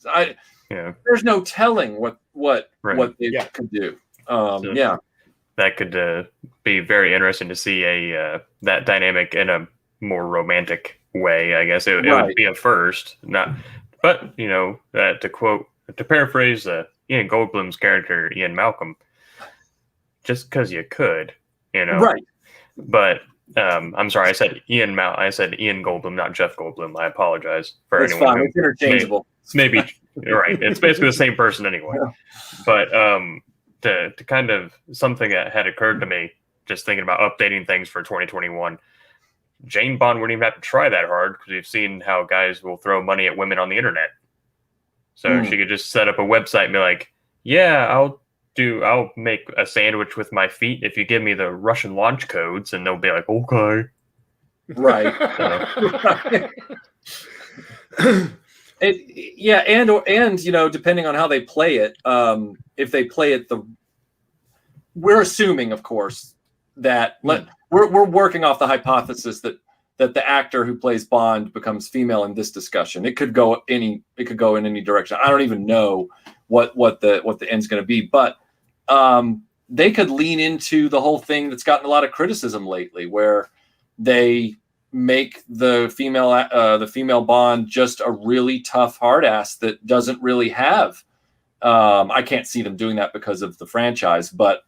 There's no telling what they could do. That could be very interesting to see that dynamic in a more romantic way. I guess it would be a first, but to paraphrase Ian Goldblum's character Ian Malcolm, just because you could, right? But I'm sorry, I said Ian Goldblum, not Jeff Goldblum. I apologize for it's anyone. Fine. It's interchangeable. Maybe right. It's basically the same person anyway. Yeah. But to kind of something that had occurred to me, just thinking about updating things for 2021, Jane Bond wouldn't even have to try that hard because we've seen how guys will throw money at women on the internet. So she could just set up a website and be like, yeah, I'll make a sandwich with my feet if you give me the Russian launch codes, and they'll be like, okay. Right. And depending on how they play it, if they play it we're assuming, of course, that we're working off the hypothesis that the actor who plays Bond becomes female in this discussion. It could go in any direction. I don't even know what the end's going to be, but they could lean into the whole thing that's gotten a lot of criticism lately, where they make the female Bond just a really tough hard ass that doesn't really have. I can't see them doing that because of the franchise, but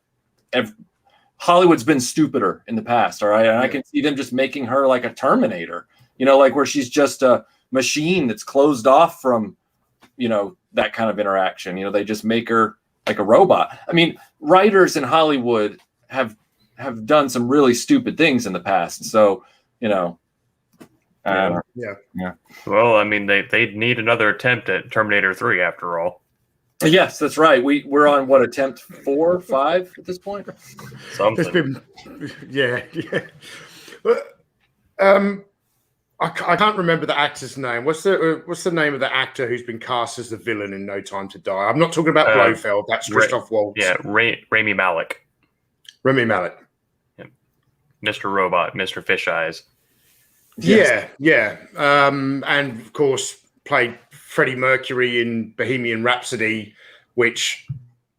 Hollywood's been stupider in the past, all right? And I can see them just making her like a Terminator, like where she's just a machine that's closed off from, that kind of interaction. They just make her like a robot. I mean, writers in Hollywood have done some really stupid things in the past. So, Yeah. Well, I mean, they need another attempt at Terminator 3 after all. Yes, that's right. We're on what, attempt 4 or 5 at this point? Something. Yeah. I can't remember the actor's name. What's the name of the actor who's been cast as the villain in No Time to Die? I'm not talking about Blofeld. That's Christoph Waltz. Yeah, Rami Malek. Rami Malek. Yeah. Mr. Robot, Mr. Fish Eyes. Yes. Yeah. And of course, played Freddie Mercury in Bohemian Rhapsody, which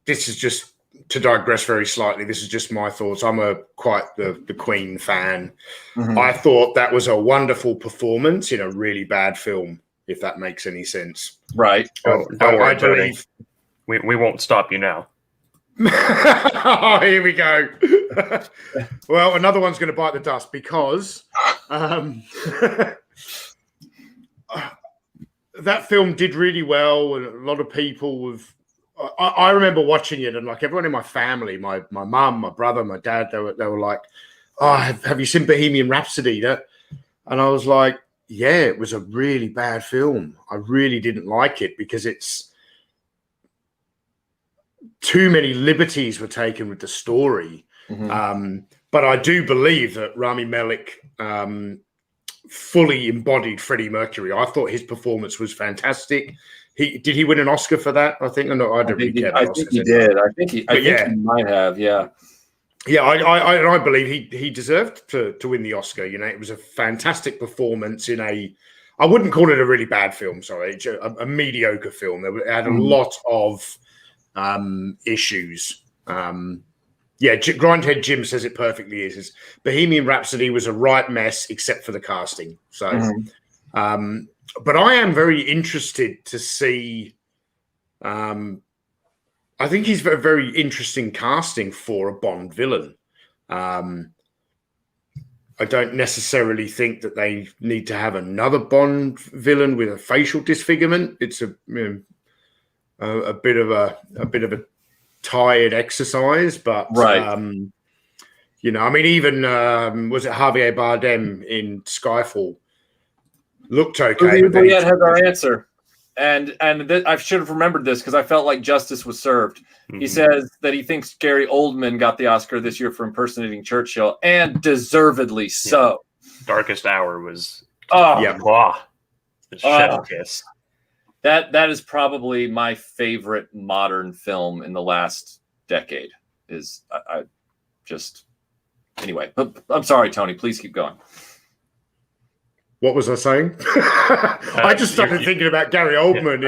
this is just to digress very slightly. This is just my thoughts. I'm quite the Queen fan. Mm-hmm. I thought that was a wonderful performance in a really bad film, if that makes any sense. Right. Don't worry, I believe we won't stop you now. Oh, here we go. Well, another one's going to bite the dust because that film did really well, and a lot of people have. I remember watching it, and like everyone in my family, my mum, my brother, my dad, they were like, "Oh, have you seen Bohemian Rhapsody?" And I was like, "Yeah, it was a really bad film. I really didn't like it because it's too many liberties were taken with the story." Mm-hmm. But I do believe that Rami Malek fully embodied Freddie Mercury. I thought his performance was fantastic. Did he win an Oscar for that? I think. No, I don't really care. I think he did. I think he might have. Yeah. Yeah, I believe he deserved to win the Oscar. It was a fantastic performance in a. I wouldn't call it a really bad film. Sorry, it's a mediocre film. It had a lot of issues. Yeah, Grindhead Jim says it perfectly. Is Bohemian Rhapsody was a right mess except for the casting. So, but I am very interested to see. I think he's a very interesting casting for a Bond villain. I don't necessarily think that they need to have another Bond villain with a facial disfigurement. It's a bit of a tired exercise, but right. I mean, even was it Javier Bardem in Skyfall looked okay. Juliet has our answer, and I should have remembered this because I felt like justice was served. Mm-hmm. He says that he thinks Gary Oldman got the Oscar this year for impersonating Churchill, and deservedly so. Darkest Hour was the chef kiss. That is probably my favorite modern film in the last decade. I just anyway. But I'm sorry, Tony. Please keep going. What was I saying? I just started thinking about Gary Oldman.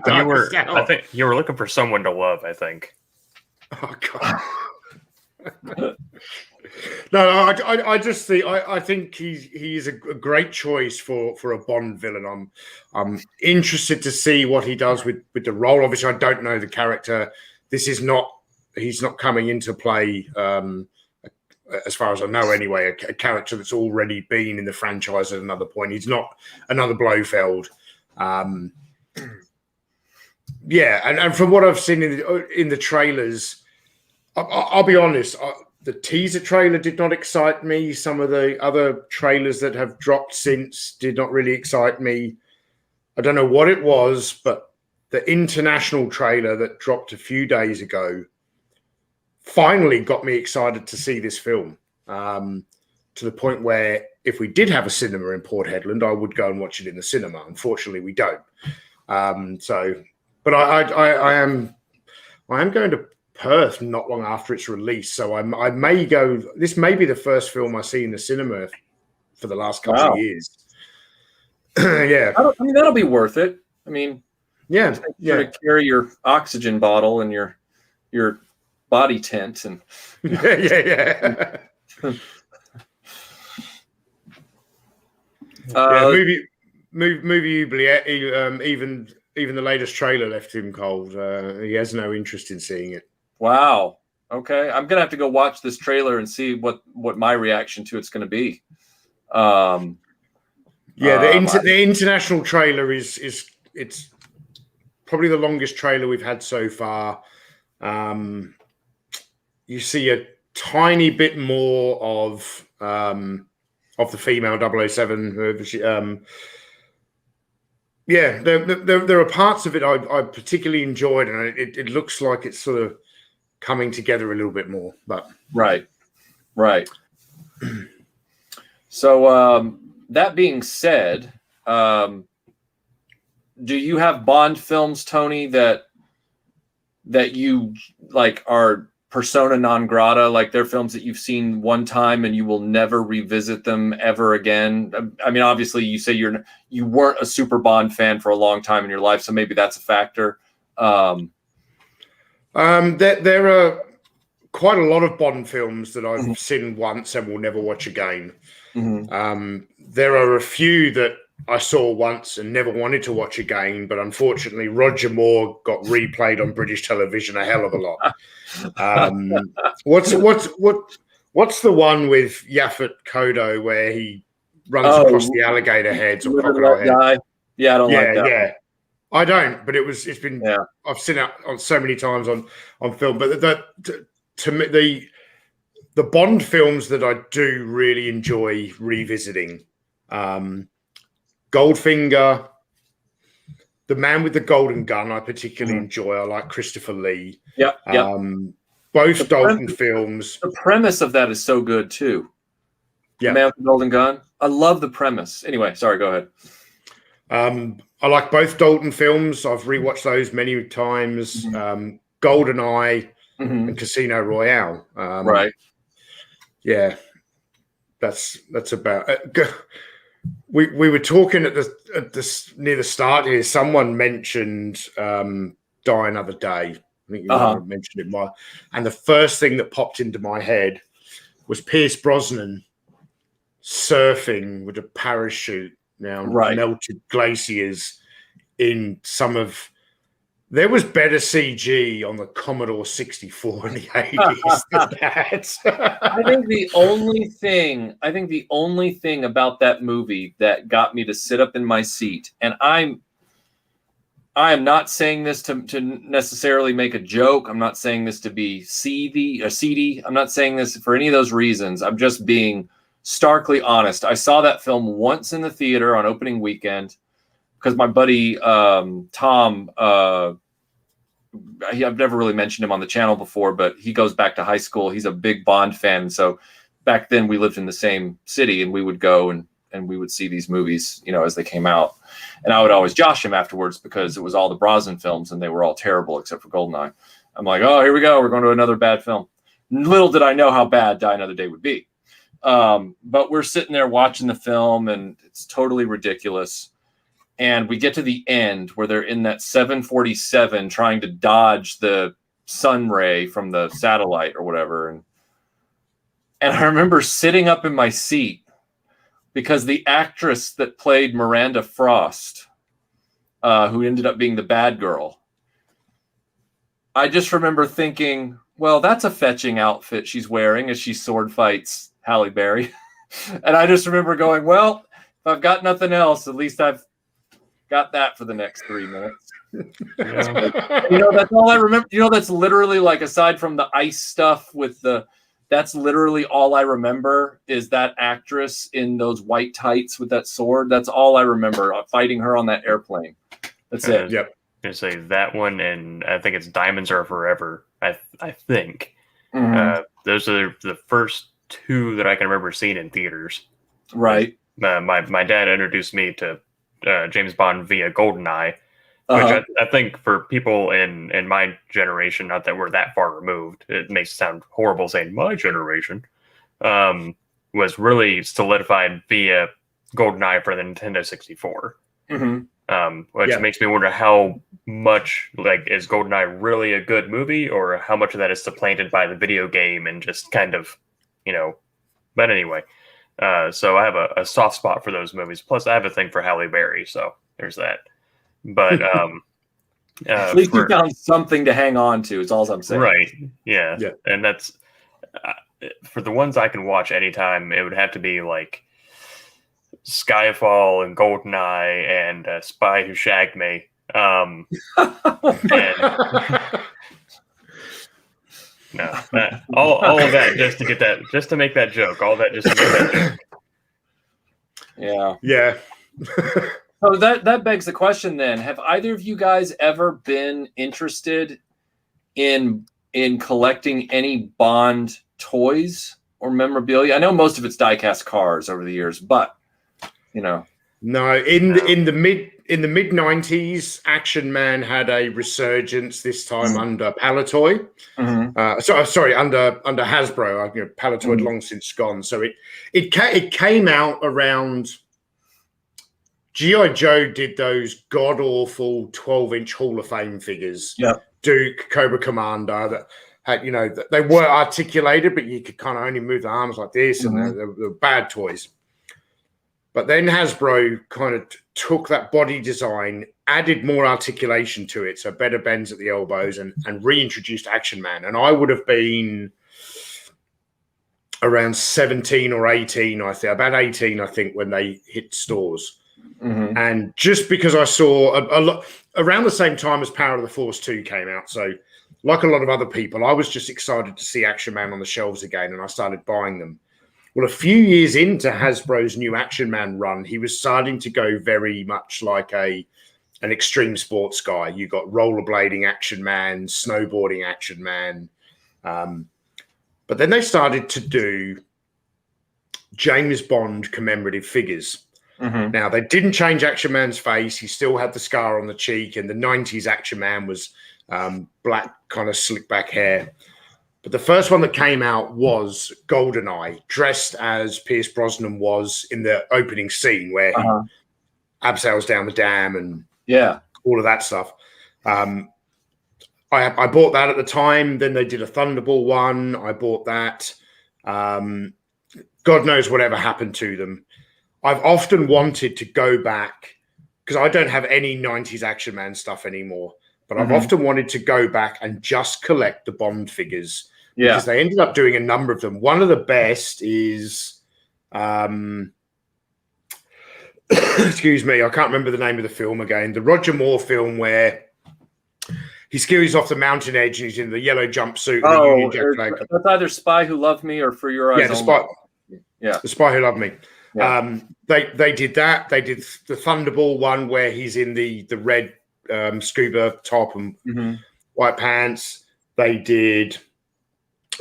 I think you were looking for someone to love. I think. Oh God. No, I just think I think he's a great choice for a Bond villain. I'm interested to see what he does with the role. Obviously, I don't know the character. He's not coming into play, as far as I know anyway, a character that's already been in the franchise at another point. He's not another Blofeld. Yeah, and from what I've seen in the trailers, I'll be honest. The teaser trailer did not excite me. Some of the other trailers that have dropped since did not really excite me. I don't know what it was, but the international trailer that dropped a few days ago finally got me excited to see this film, to the point where if we did have a cinema in Port Hedland, I would go and watch it in the cinema. Unfortunately, we don't. But I am going to Perth not long after its release, so I may go. This may be the first film I see in the cinema for the last couple of years. Yeah, I mean that'll be worth it. I mean, yeah. To carry your oxygen bottle and your body tent and yeah. Movie oubliette, even the latest trailer left him cold. He has no interest in seeing it. Wow. Okay, I'm gonna have to go watch this trailer and see what my reaction to it's going to be. The international trailer is it's probably the longest trailer we've had so far. You see a tiny bit more of the female 007. There are parts of it I particularly enjoyed, and it looks like it's sort of coming together a little bit more. But right. So that being said, do you have Bond films, Tony, that you like are persona non grata, like they're films that you've seen one time and you will never revisit them ever again? I mean, obviously you say you weren't a super Bond fan for a long time in your life, so maybe that's a factor. There are quite a lot of Bond films that I've seen once and will never watch again. There are a few that I saw once and never wanted to watch again, but unfortunately Roger Moore got replayed on British television a hell of a lot. What's the one with Yaphet Kotto where he runs across the alligator heads or crocodile heads? Yeah, I don't like that. Yeah, I don't, but it's been I've seen it on so many times on film. But to me, the Bond films that I do really enjoy revisiting. Goldfinger, The Man with the Golden Gun, I particularly enjoy. I like Christopher Lee. Both Dalton films. The premise of that is so good too. Yeah. The Man with the Golden Gun. I love the premise. Anyway, sorry, go ahead. I like both Dalton films. I've rewatched those many times. GoldenEye and Casino Royale. Right. Yeah. That's about it. We were talking at the near the start here. Someone mentioned Die Another Day. I think you mentioned it more. And the first thing that popped into my head was Pierce Brosnan surfing with a parachute down melted glaciers in some of. There was better CG on the Commodore 64 in the 80s than that. I think the only thing about that movie that got me to sit up in my seat, and I am not saying this to necessarily make a joke. I'm not saying this to be seedy. I'm not saying this for any of those reasons. I'm just being starkly honest. I saw that film once in the theater on opening weekend because my buddy Tom, I've never really mentioned him on the channel before, but he goes back to high school. He's a big Bond fan. And so back then we lived in the same city and we would go and we would see these movies, as they came out. And I would always josh him afterwards because it was all the Brosnan films and they were all terrible except for GoldenEye. I'm like, oh, here we go. We're going to another bad film. Little did I know how bad Die Another Day would be. But we're sitting there watching the film and it's totally ridiculous. And we get to the end where they're in that 747 trying to dodge the sun ray from the satellite or whatever. And I remember sitting up in my seat because the actress that played Miranda Frost, who ended up being the bad girl, I just remember thinking, well, that's a fetching outfit she's wearing as she sword fights Halle Berry. And I just remember going, well, if I've got nothing else, at least I've got that for the next 3 minutes. That's all I remember. That's literally like, aside from the ice stuff that's literally all I remember is that actress in those white tights with that sword. That's all I remember, fighting her on that airplane. That's it. Yep. I'm going to say that one, and I think it's Diamonds Are Forever, I think. Those are the first two that I can remember seeing in theaters. Right. My dad introduced me to James Bond via GoldenEye, which I think for people in my generation, not that we're that far removed, it makes it sound horrible saying my generation, was really solidified via GoldenEye for the Nintendo 64. Which makes me wonder how much, is GoldenEye really a good movie, or how much of that is supplanted by the video game and just kind of, but anyway. So I have a soft spot for those movies. Plus, I have a thing for Halle Berry, so there's that. But at least you found something to hang on to. Is all I'm saying. Right? Yeah. And that's for the ones I can watch anytime. It would have to be like Skyfall and Goldeneye and Spy Who Shagged Me. And, no, all of that just to make that joke. All that just to make that joke. Yeah. So that begs the question then: have either of you guys ever been interested in collecting any Bond toys or memorabilia? I know most of it's die-cast cars over the years, but no. In the mid 90s, Action Man had a resurgence. This time under Palitoy. Sorry, under Hasbro. Palitoy had long since gone. So it came out around. G.I. Joe did those god-awful 12-inch Hall of Fame figures. Yeah. Duke, Cobra Commander, that had, they were articulated, but you could kind of only move the arms like this, and they were bad toys. But then Hasbro kind of took that body design, added more articulation to it, so better bends at the elbows, and reintroduced Action Man. And I would have been around 17 or 18, I think, about 18, I think, when they hit stores. And just because I saw a lot around the same time as Power of the Force 2 came out, so like a lot of other people, I was just excited to see Action Man on the shelves again, and I started buying them. Well, a few years into Hasbro's new Action Man run, he was starting to go very much like an extreme sports guy. You got rollerblading Action Man, snowboarding Action Man, but then they started to do James Bond commemorative figures. Now, they didn't change Action Man's face. He still had the scar on the cheek, and the 90s Action Man was black, kind of slick back hair. But the first one that came out was Goldeneye, dressed as Pierce Brosnan was in the opening scene where he abseils down the dam and all of that stuff. I bought that at the time. Then they did a Thunderball one. I bought that. God knows whatever happened to them. I've often wanted to go back because I don't have any 90s Action Man stuff anymore, but I've often wanted to go back and just collect the Bond figures because they ended up doing a number of them. One of the best is, excuse me, I can't remember the name of the film again, the Roger Moore film where he skis off the mountain edge and he's in the yellow jumpsuit. That's either Spy Who Loved Me or For Your Eyes Only. The Spy Who Loved Me. Yeah. They did that. They did the Thunderball one where he's in the red scuba top and white pants. They did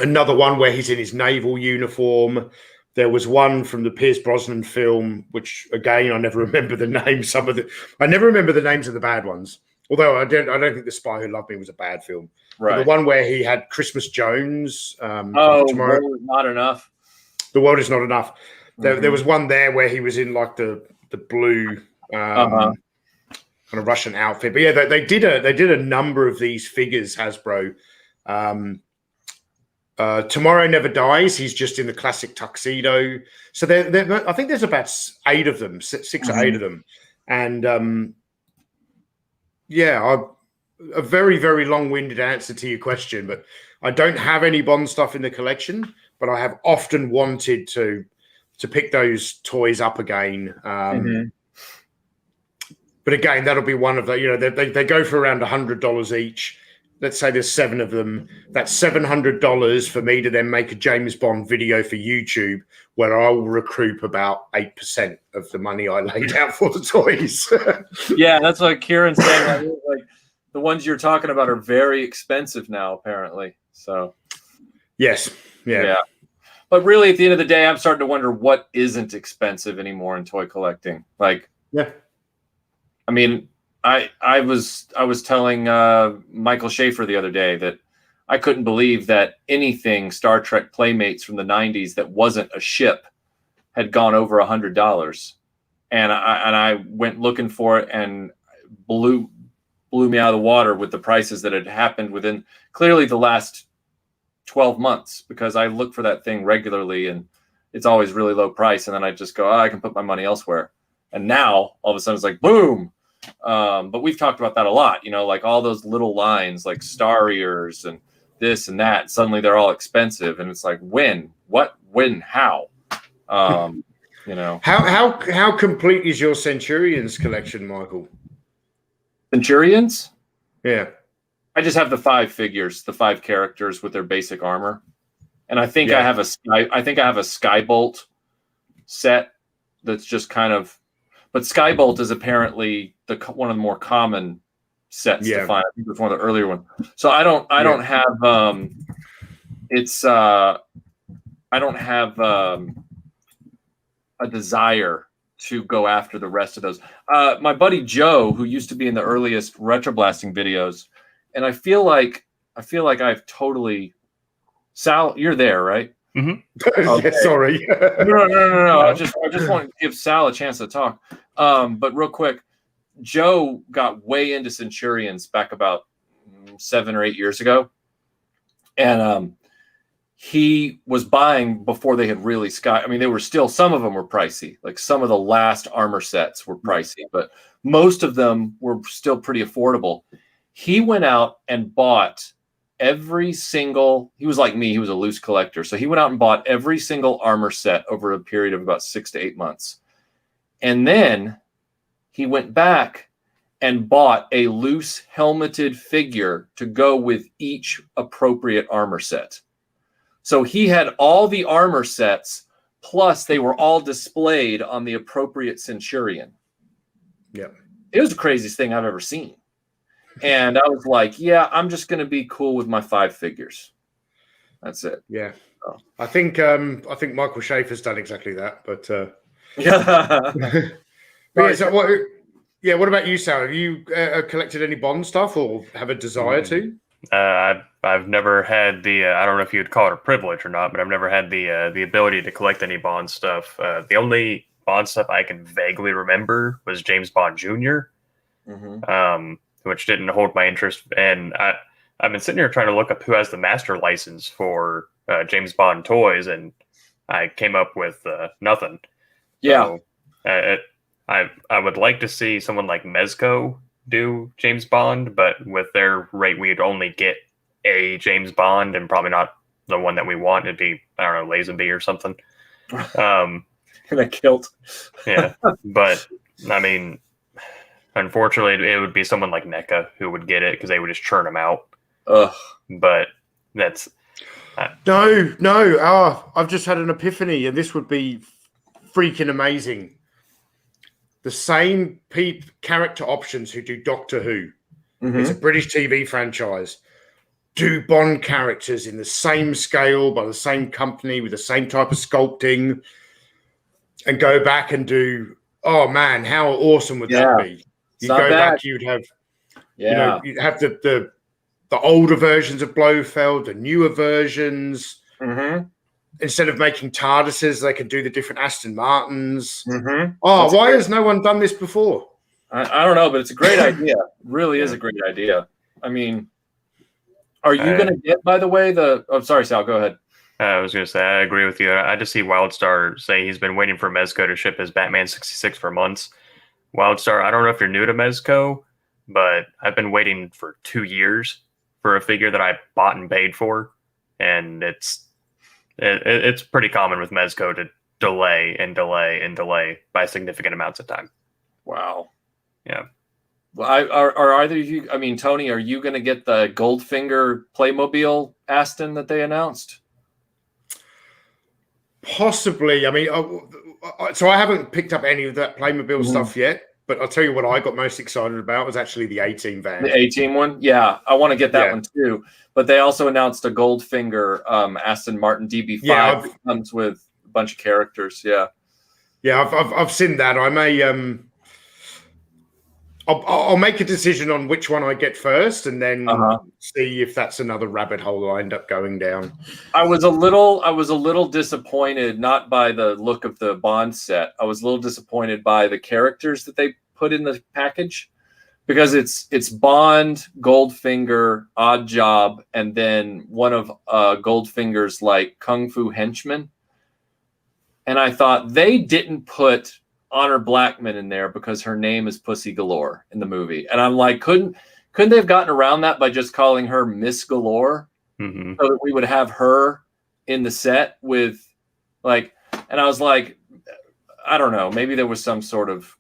another one where he's in his naval uniform. There was one from the Pierce Brosnan film, which again I never remember the names. I never remember the names of the bad ones. Although I don't think The Spy Who Loved Me was a bad film. Right. But the one where he had Christmas Jones. Tomorrow is not enough. The World Is Not Enough. There was one there where he was in like the blue kind of Russian outfit. But yeah, they did a number of these figures, Hasbro. Tomorrow Never Dies. He's just in the classic tuxedo. So I think there's about 8 of them, 6 or 8 of them. And a very, very long-winded answer to your question, but I don't have any Bond stuff in the collection, but I have often wanted to pick those toys up again. But again, that'll be one of the, they go for around $100 each. Let's say there's 7 of them. That's $700 for me to then make a James Bond video for YouTube where I will recoup about 8% of the money I laid out for the toys. Yeah, that's what Kieran's saying. Like the ones you're talking about are very expensive now, apparently. So yes. Yeah. But really, at the end of the day, I'm starting to wonder what isn't expensive anymore in toy collecting. Like, I mean, I was telling Michael Schaefer the other day that I couldn't believe that anything Star Trek Playmates from the 90s that wasn't a ship had gone over $100. And I went looking for it and blew me out of the water with the prices that had happened within clearly the last 12 months, because I look for that thing regularly, and it's always really low price, and then I just go, I can put my money elsewhere. And now all of a sudden it's like boom. But we've talked about that a lot, like all those little lines like Star Ears and this and that. Suddenly they're all expensive, and it's like when, what, when, how. How complete is your Centurions collection, Michael? Centurions? Yeah. I just have the 5 figures, the 5 characters with their basic armor. And I think I have a Skybolt set that's just kind of, but Skybolt is apparently one of the more common sets to find. I think it's one of the earlier ones. So I don't have a desire to go after the rest of those. My buddy Joe, who used to be in the earliest retroblasting videos, and I feel like I've totally. Sal, you're there, right? Mm-hmm. Okay. Sorry. No. I just want to give Sal a chance to talk. But real quick, Joe got way into Centurions back about 7 or 8 years ago, and he was buying before they had really they were still, some of them were pricey. Like some of the last armor sets were pricey, but most of them were still pretty affordable. He went out and bought he was like me, he was a loose collector. So he went out and bought every single armor set over a period of about 6 to 8 months. And then he went back and bought a loose helmeted figure to go with each appropriate armor set. So he had all the armor sets, plus they were all displayed on the appropriate Centurion. Yeah. It was the craziest thing I've ever seen. And I was like, yeah, I'm just going to be cool with my 5 figures. That's it. Yeah. Oh. I think Michael Schaefer's done exactly that, but what about you, Sal? Have you collected any Bond stuff or have a desire to? I've never had the I don't know if you'd call it a privilege or not, but I've never had the ability to collect any Bond stuff. The only Bond stuff I can vaguely remember was James Bond Jr. Mm-hmm. Which didn't hold my interest. And I've been sitting here trying to look up who has the master license for James Bond toys, and I came up with nothing. Yeah. So, I would like to see someone like Mezco do James Bond, but with their rate, we'd only get a James Bond and probably not the one that we want. It'd be, I don't know, Lazenby or something. That kilt. Yeah. But, I mean, unfortunately, it would be someone like NECA who would get it because they would just churn them out. Ugh. But that's... No. I've just had an epiphany, and this would be freaking amazing. The same character options who do Doctor Who. Mm-hmm. It's a British TV franchise. Do Bond characters in the same scale by the same company with the same type of sculpting, and go back and do... Oh man, how awesome would that be? You go back, you'd have, you'd have the older versions of Blofeld, the newer versions. Mm-hmm. Instead of making TARDISes, they could do the different Aston Martins. Mm-hmm. Oh, why has no one done this before? I don't know, but it's a great idea. It really is a great idea. I mean, are you going to get, by the way, sorry, Sal, go ahead. I was going to say, I agree with you. I just see Wildstar say he's been waiting for Mezco to ship his Batman 66 for months. Wildstar, I don't know if you're new to Mezco, but I've been waiting for 2 years for a figure that I bought and paid for. And it's pretty common with Mezco to delay and delay and delay by significant amounts of time. Wow. Yeah. Well, are either of you, I mean, Tony, are you going to get the Goldfinger Playmobil Aston that they announced? Possibly. I mean, so I haven't picked up any of that Playmobil stuff yet, but I'll tell you what I got most excited about was actually the A-Team van. The A-Team one? Yeah, I want to get that one too. But they also announced a Goldfinger Aston Martin DB5 that comes with a bunch of characters. Yeah. Yeah, I've seen that. I may I'll make a decision on which one I get first, and then see if that's another rabbit hole I end up going down. I was a little disappointed, not by the look of the Bond set. I was a little disappointed by the characters that they put in the package, because it's Bond, Goldfinger, Odd Job, and then one of Goldfinger's like kung fu henchmen. and I thought they didn't put Honor Blackman in there because her name is Pussy Galore in the movie, and I'm like, couldn't they have gotten around that by just calling her Miss Galore, so that we would have her in the set with, like, and I was like, I don't know, maybe there was some sort of,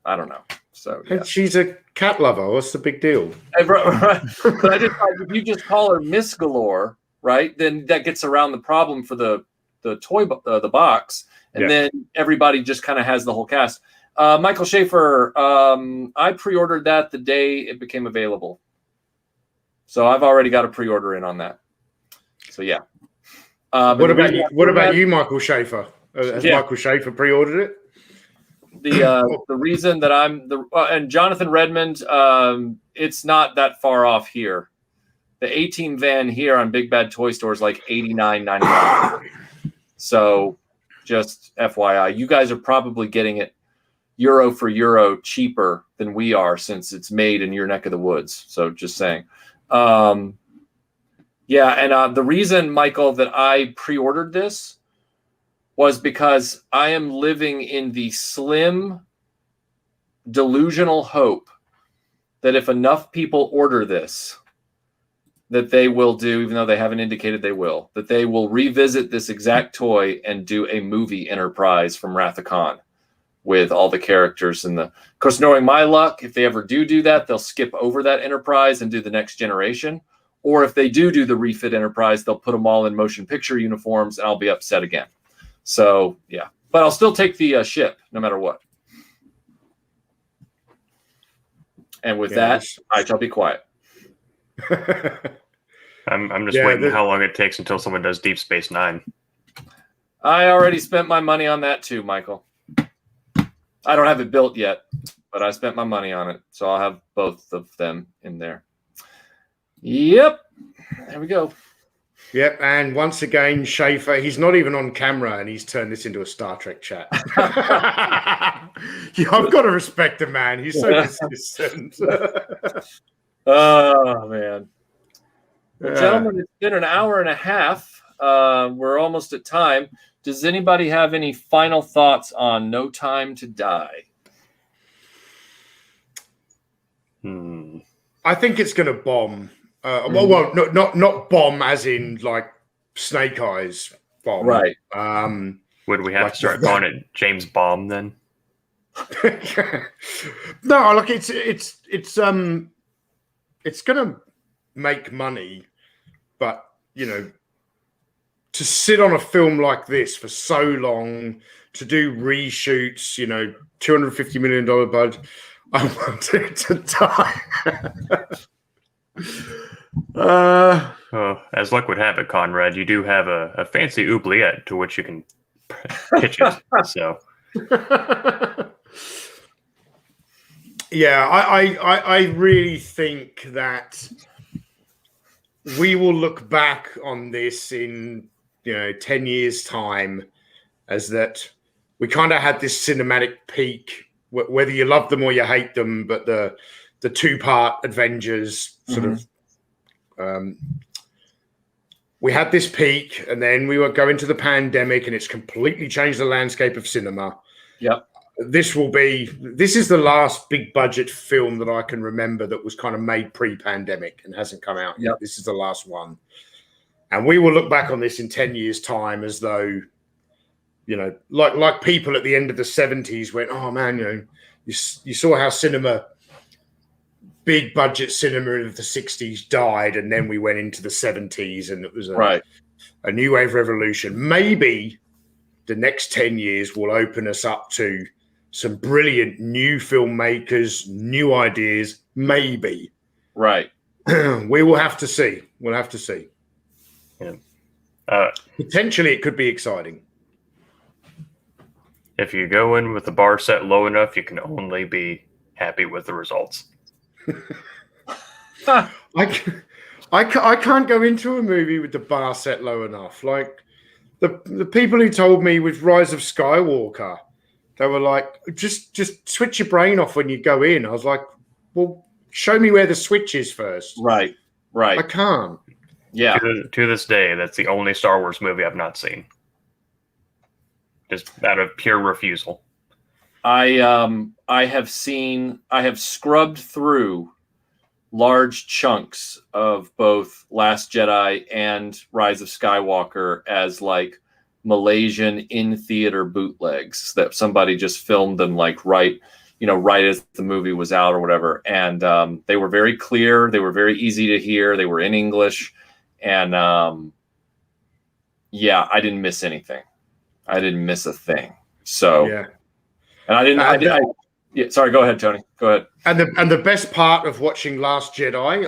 I don't know. So yeah. She's a cat lover. What's the big deal? Right. But I just thought, if you just call her Miss Galore, right, then that gets around the problem for the toy the box, and then everybody just kind of has the whole cast. Michael Schaefer, I pre-ordered that the day it became available, so I've already got a pre-order in on that. So yeah. What about you, Michael Schaefer? Has Michael Schaefer pre-ordered it? The reason that I'm and Jonathan Redmond, it's not that far off here. The A-Team van here on Big Bad Toy Store is like $89.99. So just FYI, you guys are probably getting it euro for euro cheaper than we are, since it's made in your neck of the woods. So just saying. And the reason, Michael, that I pre-ordered this was because I am living in the slim, delusional hope that if enough people order this, that they will do, even though they haven't indicated they will, that they will revisit this exact toy and do a movie Enterprise from Wrath of Khan with all the characters. And of course, knowing my luck, if they ever do that, they'll skip over that Enterprise and do the Next Generation. Or if they do the refit Enterprise, they'll put them all in motion picture uniforms, and I'll be upset again. So yeah, but I'll still take the ship no matter what. And with that, I shall be quiet. I'm just waiting how long it takes until someone does Deep Space Nine. I already spent my money on that too, Michael. I don't have it built yet, but I spent my money on it, so I'll have both of them in there. Yep, there we go. Yep, and once again, Schaefer, he's not even on camera, and he's turned this into a Star Trek chat. I've got to respect the man. He's so consistent. Oh, man. Well, gentlemen, it's been an hour and a half. We're almost at time. Does anybody have any final thoughts on No Time to Die? I think it's going to bomb. Well, not bomb as in like Snake Eyes bomb. Right. Would we have to start calling it James Bomb then? No, look, it's going to make money, but to sit on a film like this for so long, to do reshoots, $250 million budget, I want it to die. As luck would have it, Conrad, you do have a fancy oubliette to which you can pitch it. So, yeah, I really think that we will look back on this in 10 years' time as that we kind of had this cinematic peak, whether you love them or you hate them, but the two-part Avengers sort of. We had this peak, and then we were going to the pandemic, and it's completely changed the landscape of cinema. Yep. This is the last big budget film that I can remember that was kind of made pre-pandemic and hasn't come out yet. This is the last one. And we will look back on this in 10 years' time as though, like people at the end of the 70s went, oh man, you saw how big budget cinema of the 60s died, and then we went into the 70s, and it was a new wave revolution. Maybe the next 10 years will open us up to some brilliant new filmmakers, new ideas, maybe. Right. We will have to see. We'll have to see. Yeah. Potentially, it could be exciting. If you go in with the bar set low enough, you can only be happy with the results. I can't go into a movie with the bar set low enough. Like the people who told me with Rise of Skywalker, they were like, just switch your brain off when you go in. I was like, well, show me where the switch is first. Right. I can't. Yeah. To this day, that's the only Star Wars movie I've not seen. just out of pure refusal. I have scrubbed through large chunks of both Last Jedi and Rise of Skywalker as like Malaysian in theater bootlegs that somebody just filmed them like right as the movie was out or whatever. And they were very clear. They were very easy to hear. They were in English. And I didn't miss anything. I didn't miss a thing. So, yeah. And sorry, go ahead, Tony. Go ahead. And the best part of watching Last Jedi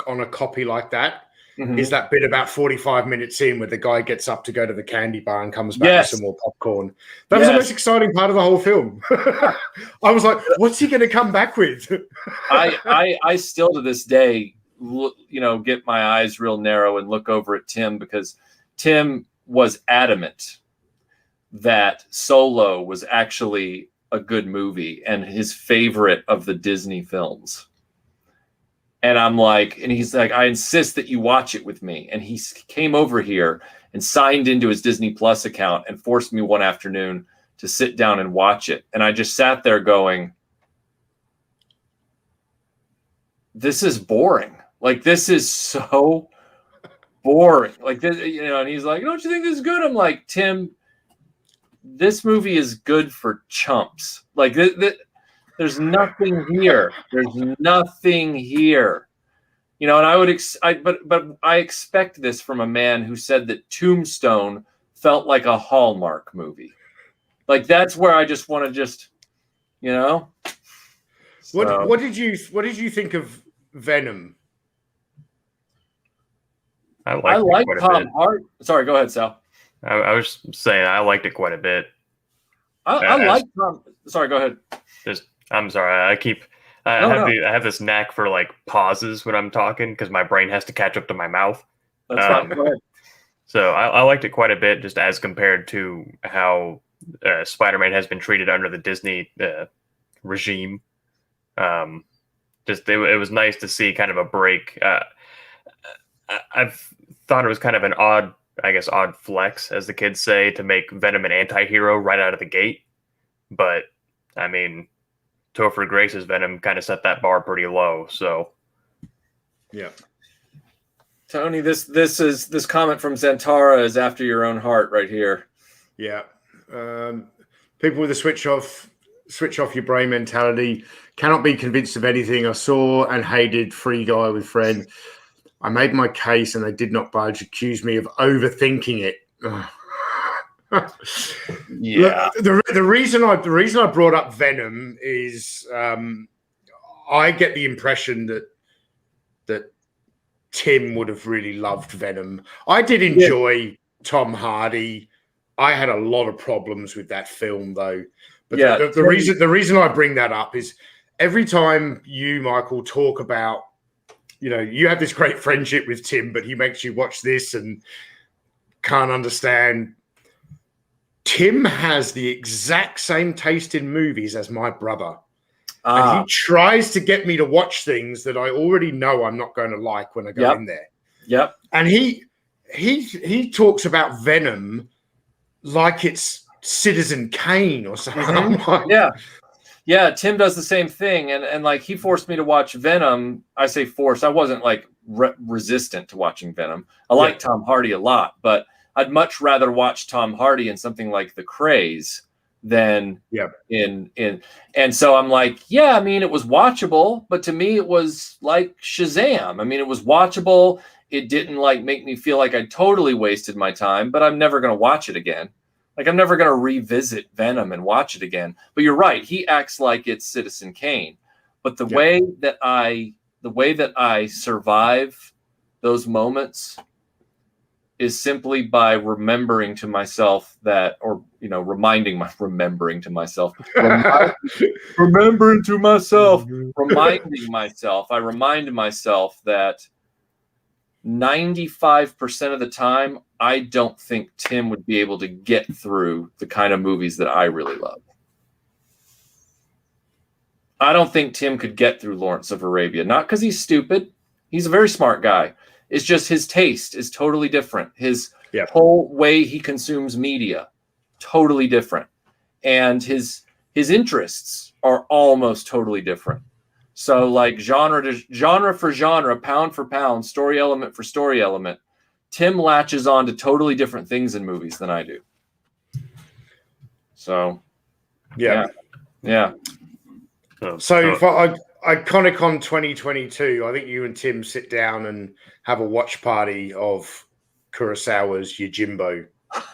on a copy like that is that bit about 45 minutes in where the guy gets up to go to the candy bar and comes back with some more popcorn. That was the most exciting part of the whole film. I was like, what's he going to come back with? I still to this day, get my eyes real narrow and look over at Tim because Tim was adamant that Solo was actually a good movie and his favorite of the Disney films. And I'm like, and he's like, I insist that you watch it with me. And he came over here and signed into his Disney Plus account and forced me one afternoon to sit down and watch it. And I just sat there going, this is boring. Like, this is so boring. Like, this, and he's like, don't you think this is good? I'm like, Tim, this movie is good for chumps. Like, there's nothing here. There's nothing here. And I would, but I expect this from a man who said that Tombstone felt like a Hallmark movie. Like, that's where I just want to So. What did you think of Venom? I like Tom Hardy. Sorry, go ahead, Sal. I was saying I liked it quite a bit. I like Tom. Sorry, go ahead. I'm sorry. I have this knack for like pauses when I'm talking because my brain has to catch up to my mouth. That's fine. Go ahead. So I liked it quite a bit, just as compared to how Spider-Man has been treated under the Disney regime. It was nice to see kind of a break. I've thought it was kind of an odd flex, as the kids say, to make Venom an anti-hero right out of the gate. But I mean, Topher Grace's Venom kind of set that bar pretty low. So, yeah. Tony, this comment from Zantara is after your own heart right here. Yeah. People with a switch off your brain mentality cannot be convinced of anything. I saw and hated Free Guy with Friend. I made my case and they did not budge. Accused me of overthinking it. Yeah. Look, the reason I brought up Venom is I get the impression that Tim would have really loved Venom. I did enjoy Tom Hardy. I had a lot of problems with that film though. But the reason I bring that up is every time you, Michael, talk about, you have this great friendship with Tim, but he makes you watch this and can't understand. Tim has the exact same taste in movies as my brother. And he tries to get me to watch things that I already know I'm not going to like when I go in there. Yep. And he talks about Venom like it's Citizen Kane or something. Mm-hmm. Yeah, Tim does the same thing, and like he forced me to watch Venom. I say forced. I wasn't like resistant to watching Venom. I like Tom Hardy a lot, but I'd much rather watch Tom Hardy in something like The Craze than in. And so I'm like, I mean, it was watchable, but to me, it was like Shazam. I mean, it was watchable. It didn't like make me feel like I totally wasted my time, but I'm never going to watch it again. Like, I'm never going to revisit Venom and watch it again. But you're right. He acts like it's Citizen Kane. But the way that I survive those moments is simply by remembering to myself that, or, reminding myself, reminding myself, I remind myself that 95% of the time, I don't think Tim would be able to get through the kind of movies that I really love. I don't think Tim could get through Lawrence of Arabia, not because he's stupid. He's a very smart guy. It's just his taste is totally different. His whole way he consumes media, totally different, and his interests are almost totally different. So like genre for genre, pound for pound, story element for story element, Tim latches on to totally different things in movies than I do. So yeah. So for Iconicon 2022, I think you and Tim sit down and have a watch party of Kurosawa's Yojimbo.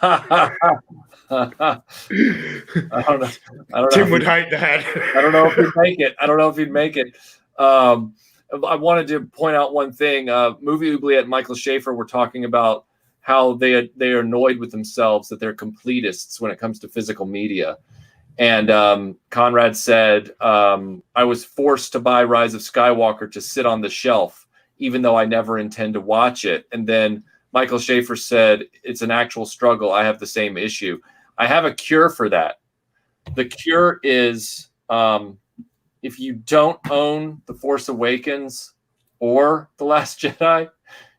I don't know. Tim would hate that. I don't know if he'd make it. I wanted to point out one thing. Movie Oubliette and Michael Schaefer were talking about how they are annoyed with themselves that they're completists when it comes to physical media. And Conrad said, I was forced to buy Rise of Skywalker to sit on the shelf, even though I never intend to watch it. And then Michael Schaefer said, it's an actual struggle. I have the same issue. I have a cure for that. The cure is if you don't own The Force Awakens or The Last Jedi,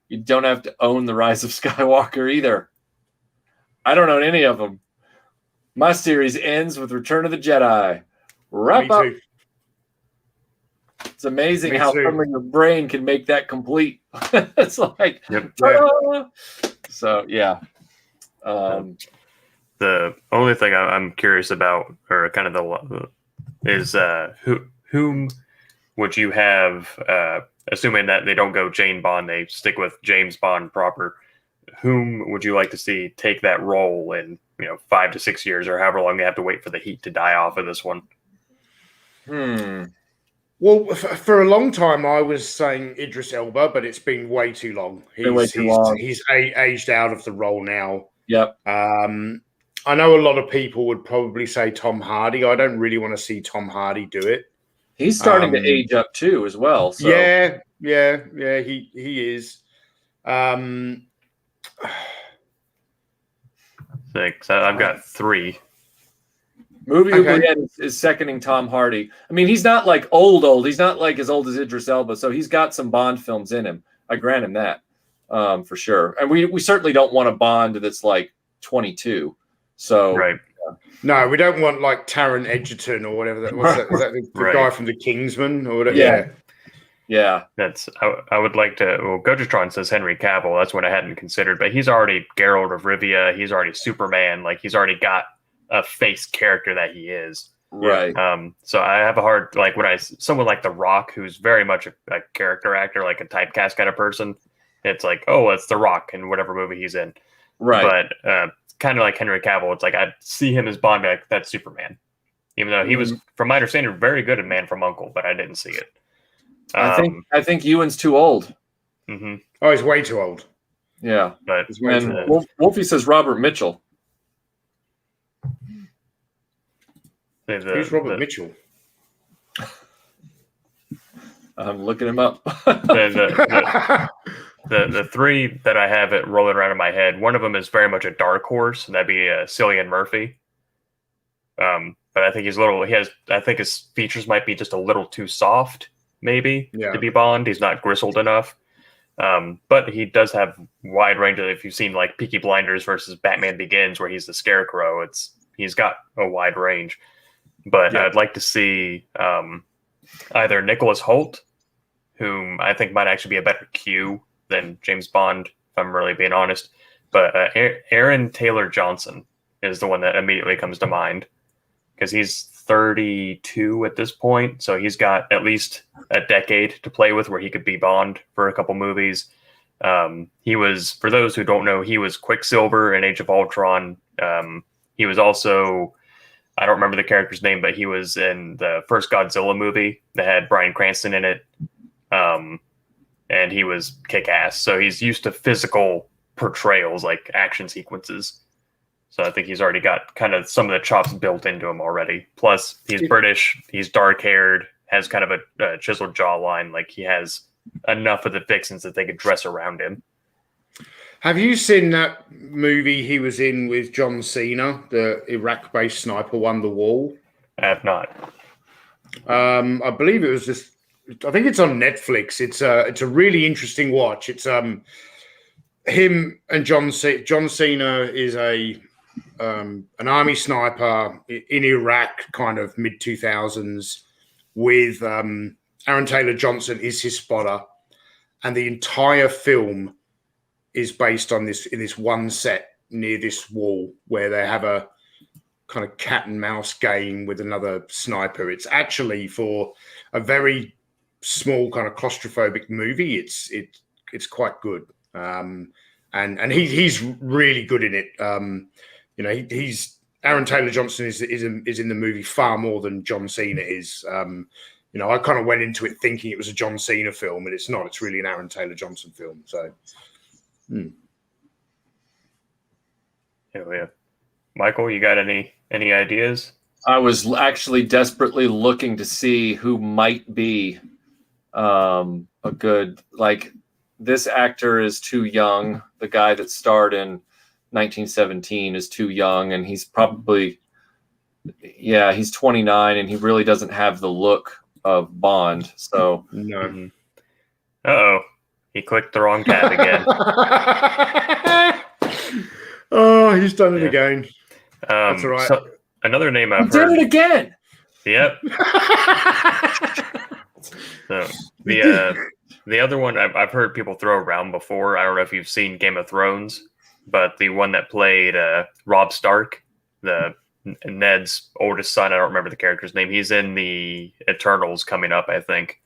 you don't have to own The Rise of Skywalker either. I don't own any of them. My series ends with Return of the Jedi. Wrap up. It's amazing how suddenly your brain can make that complete. It's like, so yeah. The only thing I'm curious about, or kind of is whom would you have, assuming that they don't go Jane Bond, they stick with James Bond proper. Whom would you like to see take that role in 5 to 6 years, or however long they have to wait for the heat to die off of this one? Well, for a long time, I was saying Idris Elba, but it's been way too long. He's aged out of the role now. Yep. I know a lot of people would probably say Tom Hardy. I don't really want to see Tom Hardy do it. He's starting to age up too, as well. So. Yeah. He is. Six. I've got 3. Movie Oubliette is seconding Tom Hardy. I mean, he's not like old. He's not like as old as Idris Elba, so he's got some Bond films in him. I grant him that for sure. And we certainly don't want a Bond that's like 22. So right. No, we don't want like Taron Egerton or whatever that was. Is that the guy from the Kingsman or whatever? Yeah. That's I would like to. Well, Gojatron says Henry Cavill. That's what I hadn't considered, but he's already Geralt of Rivia. He's already Superman. Like he's already got a face character that he is. Right. So I have a hard someone like The Rock, who's very much a character actor, like a typecast kind of person. It's like, oh, it's The Rock in whatever movie he's in. Right. But kind of like Henry Cavill, it's like I see him as Bond, like that's Superman. Even though he was, from my understanding, very good at Man from U.N.C.L.E., but I didn't see it. I think Ewan's too old. Mm-hmm. Oh, he's way too old. Yeah. But Wolfie says Robert Mitchell. Who's Robert Mitchell? I'm looking him up. The 3 that I have it rolling around in my head, one of them is very much a dark horse, and that'd be Cillian Murphy. But I think I think his features might be just a little too soft, maybe, to be Bond. He's not gristled enough. But he does have wide range of, if you've seen like Peaky Blinders versus Batman Begins, where he's the Scarecrow, he's got a wide range. But I'd like to see either Nicholas Hoult, whom I think might actually be a better Q than James Bond, if I'm really being honest. But Aaron Taylor Johnson is the one that immediately comes to mind, because he's 32 at this point. So he's got at least a decade to play with where he could be Bond for a couple movies. He was, for those who don't know, he was Quicksilver in Age of Ultron. He was also, I don't remember the character's name, but he was in the first Godzilla movie that had Bryan Cranston in it. And he was kick-ass. So he's used to physical portrayals, like action sequences. So I think he's already got kind of some of the chops built into him already. Plus, he's British, he's dark-haired, has kind of a chiseled jawline. Like, he has enough of the fixins that they could dress around him. Have you seen that movie he was in with John Cena, the Iraq-based sniper one, The Wall? I have not. I believe it was just, I think it's on Netflix. It's a really interesting watch. It's him and John Cena is a an army sniper in Iraq, kind of mid 2000s, with Aaron Taylor Johnson is his spotter, and the entire film is based on this one set near this wall where they have a kind of cat and mouse game with another sniper. It's actually, for a very small kind of claustrophobic movie, it's quite good. And he's really good in it. He's Aaron Taylor Johnson is in the movie far more than John Cena is. I kind of went into it thinking it was a John Cena film, and it's not. It's really an Aaron Taylor Johnson film. So, yeah. Michael, you got any ideas? I was actually desperately looking to see who might be a good, like, this actor is too young. The guy that starred in 1917 is too young, and he's probably, he's 29, and he really doesn't have the look of Bond. So no. Uh-oh. He clicked the wrong tab again. Oh, he's done it again. That's all right. So another name I've heard. Did it again. Yep. So the other one I've heard people throw around before. I don't know if you've seen Game of Thrones, but the one that played Robb Stark, Ned's oldest son. I don't remember the character's name. He's in the Eternals coming up, I think.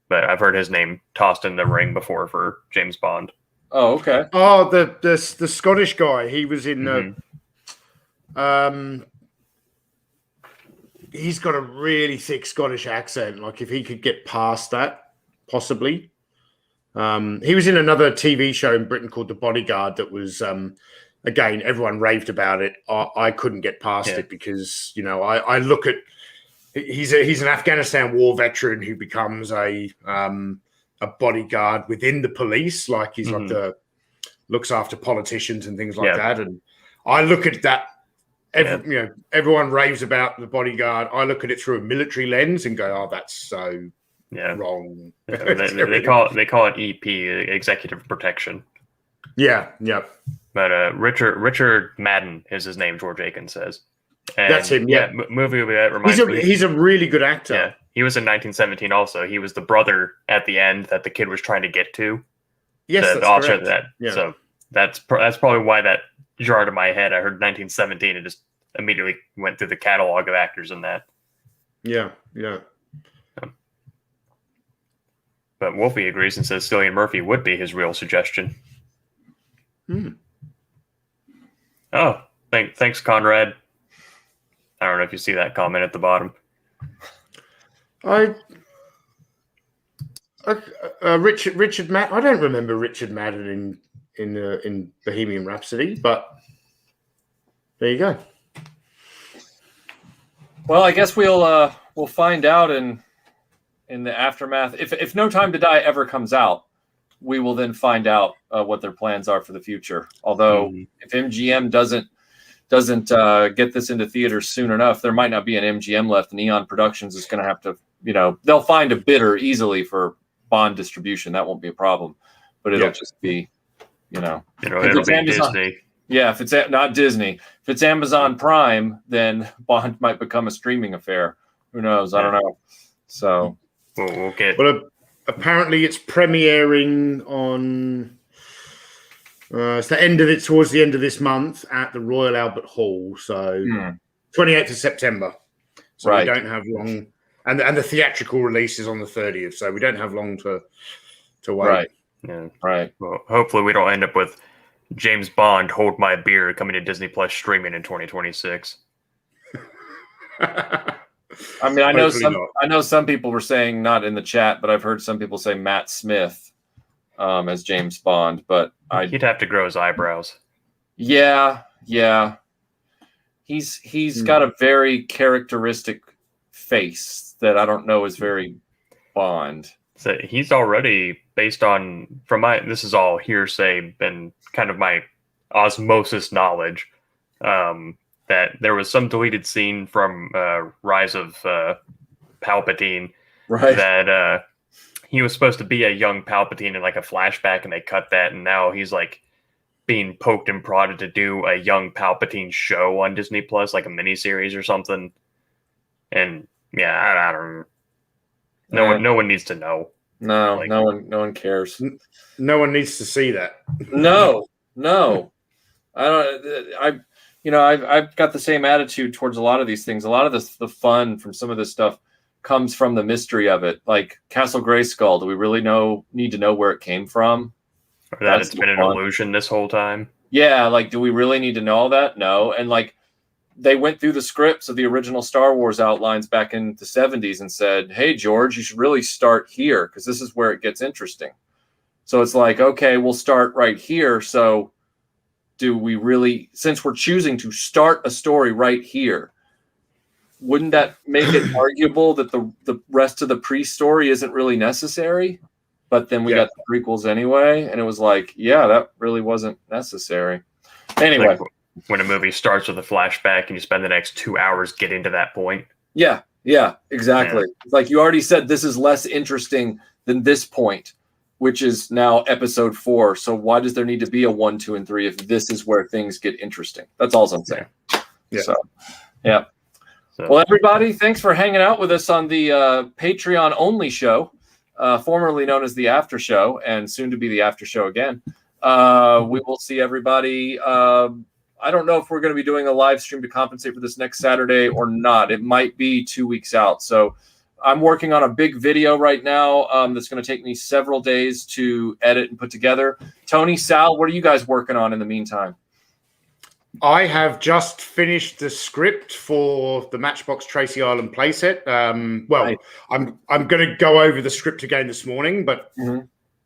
But I've heard his name tossed in the ring before for James Bond. Oh, okay. Oh, the Scottish guy. He was in he's got a really thick Scottish accent. Like, if he could get past that, possibly. He was in another TV show in Britain called The Bodyguard that was, again, everyone raved about it. I couldn't get past it because, I look at, he's an Afghanistan war veteran who becomes a bodyguard within the police. Like, he's like looks after politicians and things like that. And I look at that. Everyone raves about The Bodyguard. I look at it through a military lens and go, "Oh, that's so wrong." They call it EP, Executive Protection. Yeah. But Richard Madden is his name. George Aiken says. And that's him. Yeah, movie that reminds me. He's a really good actor. Yeah, he was in 1917. Also, he was the brother at the end that the kid was trying to get to. Yes, the officer that. Yeah. So that's probably why that jarred in my head. I heard 1917 and just immediately went through the catalog of actors in that. Yeah. But Wolfie agrees and says Cillian Murphy would be his real suggestion. Oh, thanks, Conrad. I don't know if you see that comment at the bottom. Richard Madden. I don't remember Richard Madden in Bohemian Rhapsody, but there you go. Well, I guess we'll find out in the aftermath. If No Time to Die ever comes out, we will then find out what their plans are for the future. Although if MGM doesn't get this into theaters soon enough, there might not be an MGM left, and Eon Productions is going to have to, they'll find a bidder easily for Bond distribution. That won't be a problem, but it'll just be, it'll be Amazon, Disney. Yeah, if it's not Disney, if it's Amazon Prime, then Bond might become a streaming affair. Who knows? I don't know. So we'll get. Well, apparently it's premiering on. It's towards the end of this month at the Royal Albert Hall. So 28th of September. So we don't have long, and the theatrical release is on the 30th. So we don't have long to wait. Right. Yeah. Right. Well, hopefully we don't end up with James Bond, Hold My Beer, coming to Disney Plus streaming in 2026. I mean, I know some people were saying, not in the chat, but I've heard some people say Matt Smith as James Bond, but he'd have to grow his eyebrows. Yeah. He's got a very characteristic face that I don't know is very Bond. So he's already, based on this is all hearsay and kind of my osmosis knowledge, that there was some deleted scene from Rise of Palpatine, that he was supposed to be a young Palpatine in like a flashback, and they cut that, and now he's like being poked and prodded to do a young Palpatine show on Disney Plus, like a miniseries or something. And yeah, I don't. No one needs to know. No, like, no one cares. No one needs to see that. No. I've got the same attitude towards a lot of these things. A lot of the fun from some of this stuff comes from the mystery of it. Like Castle Grayskull, do we really need to know where it came from? Or that it's been an illusion this whole time? Yeah, like, do we really need to know all that? No. And like, they went through the scripts of the original Star Wars outlines back in the 70s and said, hey, George, you should really start here because this is where it gets interesting. So it's like, okay, we'll start right here. So do we really, since we're choosing to start a story right here, wouldn't that make it arguable that the rest of the pre-story isn't really necessary? But then we got the prequels anyway, and it was like, yeah, that really wasn't necessary. Anyway. Like when a movie starts with a flashback and you spend the next 2 hours getting to that point. Yeah, exactly. Yeah. It's like you already said this is less interesting than this point, which is now episode 4. So why does there need to be a 1, 2, and 3 if this is where things get interesting? That's all I'm saying. Yeah. So, yeah. So. Well, everybody, thanks for hanging out with us on the Patreon only show, formerly known as the After Show, and soon to be the After Show again. We will see everybody. I don't know if we're going to be doing a live stream to compensate for this next Saturday or not. It might be 2 weeks out. So I'm working on a big video right now that's going to take me several days to edit and put together. Tony, Sal, what are you guys working on in the meantime? I have just finished the script for the Matchbox Tracy Island playset. Nice. I'm going to go over the script again this morning, but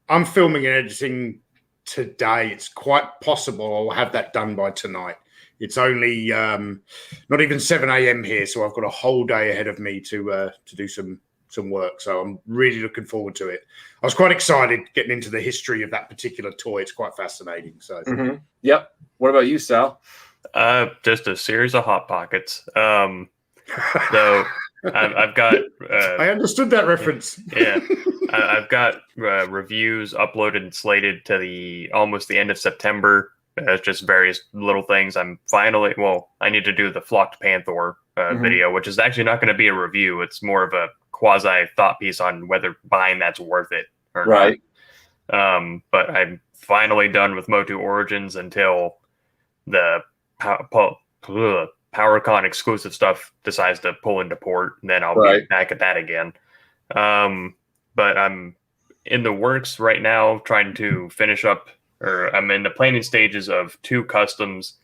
I'm filming and editing today. It's quite possible I'll have that done by tonight. It's only not even 7 a.m. here, so I've got a whole day ahead of me to do some work. So I'm really looking forward to it. I was quite excited getting into the history of that particular toy. It's quite fascinating. So, Yep. What about you, Sal? Just a series of Hot Pockets. So I've got. I understood that reference. Yeah. I've got reviews uploaded and slated to almost the end of September. Just various little things. I need to do the Flocked Panther video, which is actually not going to be a review. It's more of a quasi thought piece on whether buying that's worth it or not. But I'm finally done with Motu Origins until the PowerCon exclusive stuff decides to pull into port, and then I'll be back at that again. But I'm in the works right now trying to finish up, or I'm in the planning stages of 2 customs,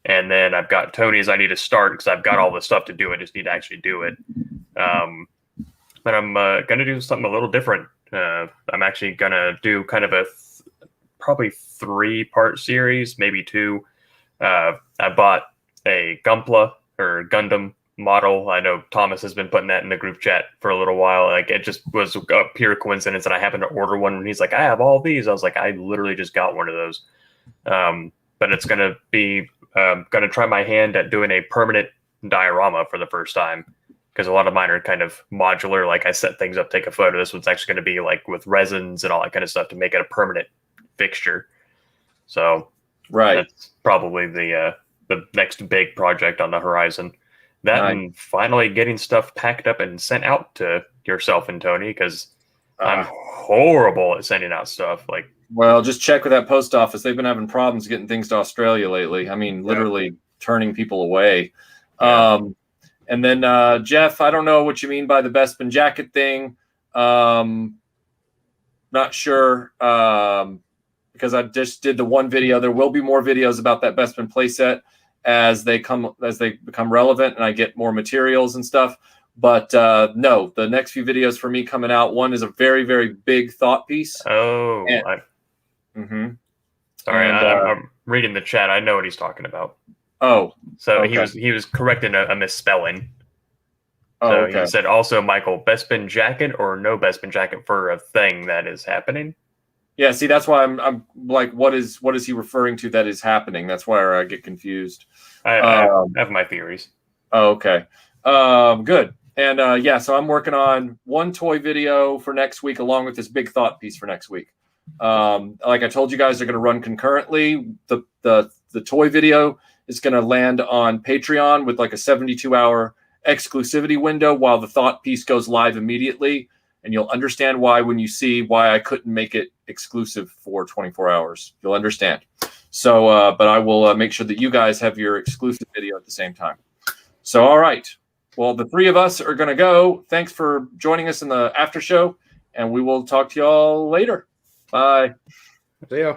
and then I've got Tony's I need to start because I've got all the stuff to do. I just need to actually do it. But I'm going to do something a little different. I'm actually going to do kind of a probably 3-part series, maybe 2. I bought a Gunpla or Gundam model. I know Thomas has been putting that in the group chat for a little while. Like, it just was a pure coincidence that I happened to order one, and he's like, I have all these. I was like, I literally just got one of those. But it's going to be going to try my hand at doing a permanent diorama for the first time, because a lot of mine are kind of modular. Like, I set things up, take a photo. This one's actually going to be like with resins and all that kind of stuff to make it a permanent fixture. So that's probably the next big project on the horizon. That and finally getting stuff packed up and sent out to yourself and Tony, because I'm horrible at sending out stuff. Like, well, just check with that post office. They've been having problems getting things to Australia lately. I mean, literally turning people away. Yeah. And then Jeff, I don't know what you mean by the Bespin jacket thing. Not sure, because I just did the one video. There will be more videos about that Bespin playset as they become relevant and I get more materials and stuff. But no, the next few videos for me coming out, one is a very, very big thought piece. Oh, sorry, I'm reading the chat. I know what he's talking about. Oh, so okay. he was correcting a misspelling. So he said also, Michael, Bespin jacket or no Bespin jacket for a thing that is happening? Yeah, see, that's why I'm like, what is he referring to that is happening? That's why I get confused. I have my theories. Oh, okay. Good. And so I'm working on one toy video for next week, along with this big thought piece for next week. Like I told you guys, they're going to run concurrently. The toy video is going to land on Patreon with like a 72-hour exclusivity window, while the thought piece goes live immediately. And you'll understand why when you see why I couldn't make it exclusive for 24 hours. You'll understand. So, but I will make sure that you guys have your exclusive video at the same time. So, all right. Well, the three of us are going to go. Thanks for joining us in the after show, and we will talk to you all later. Bye. See ya.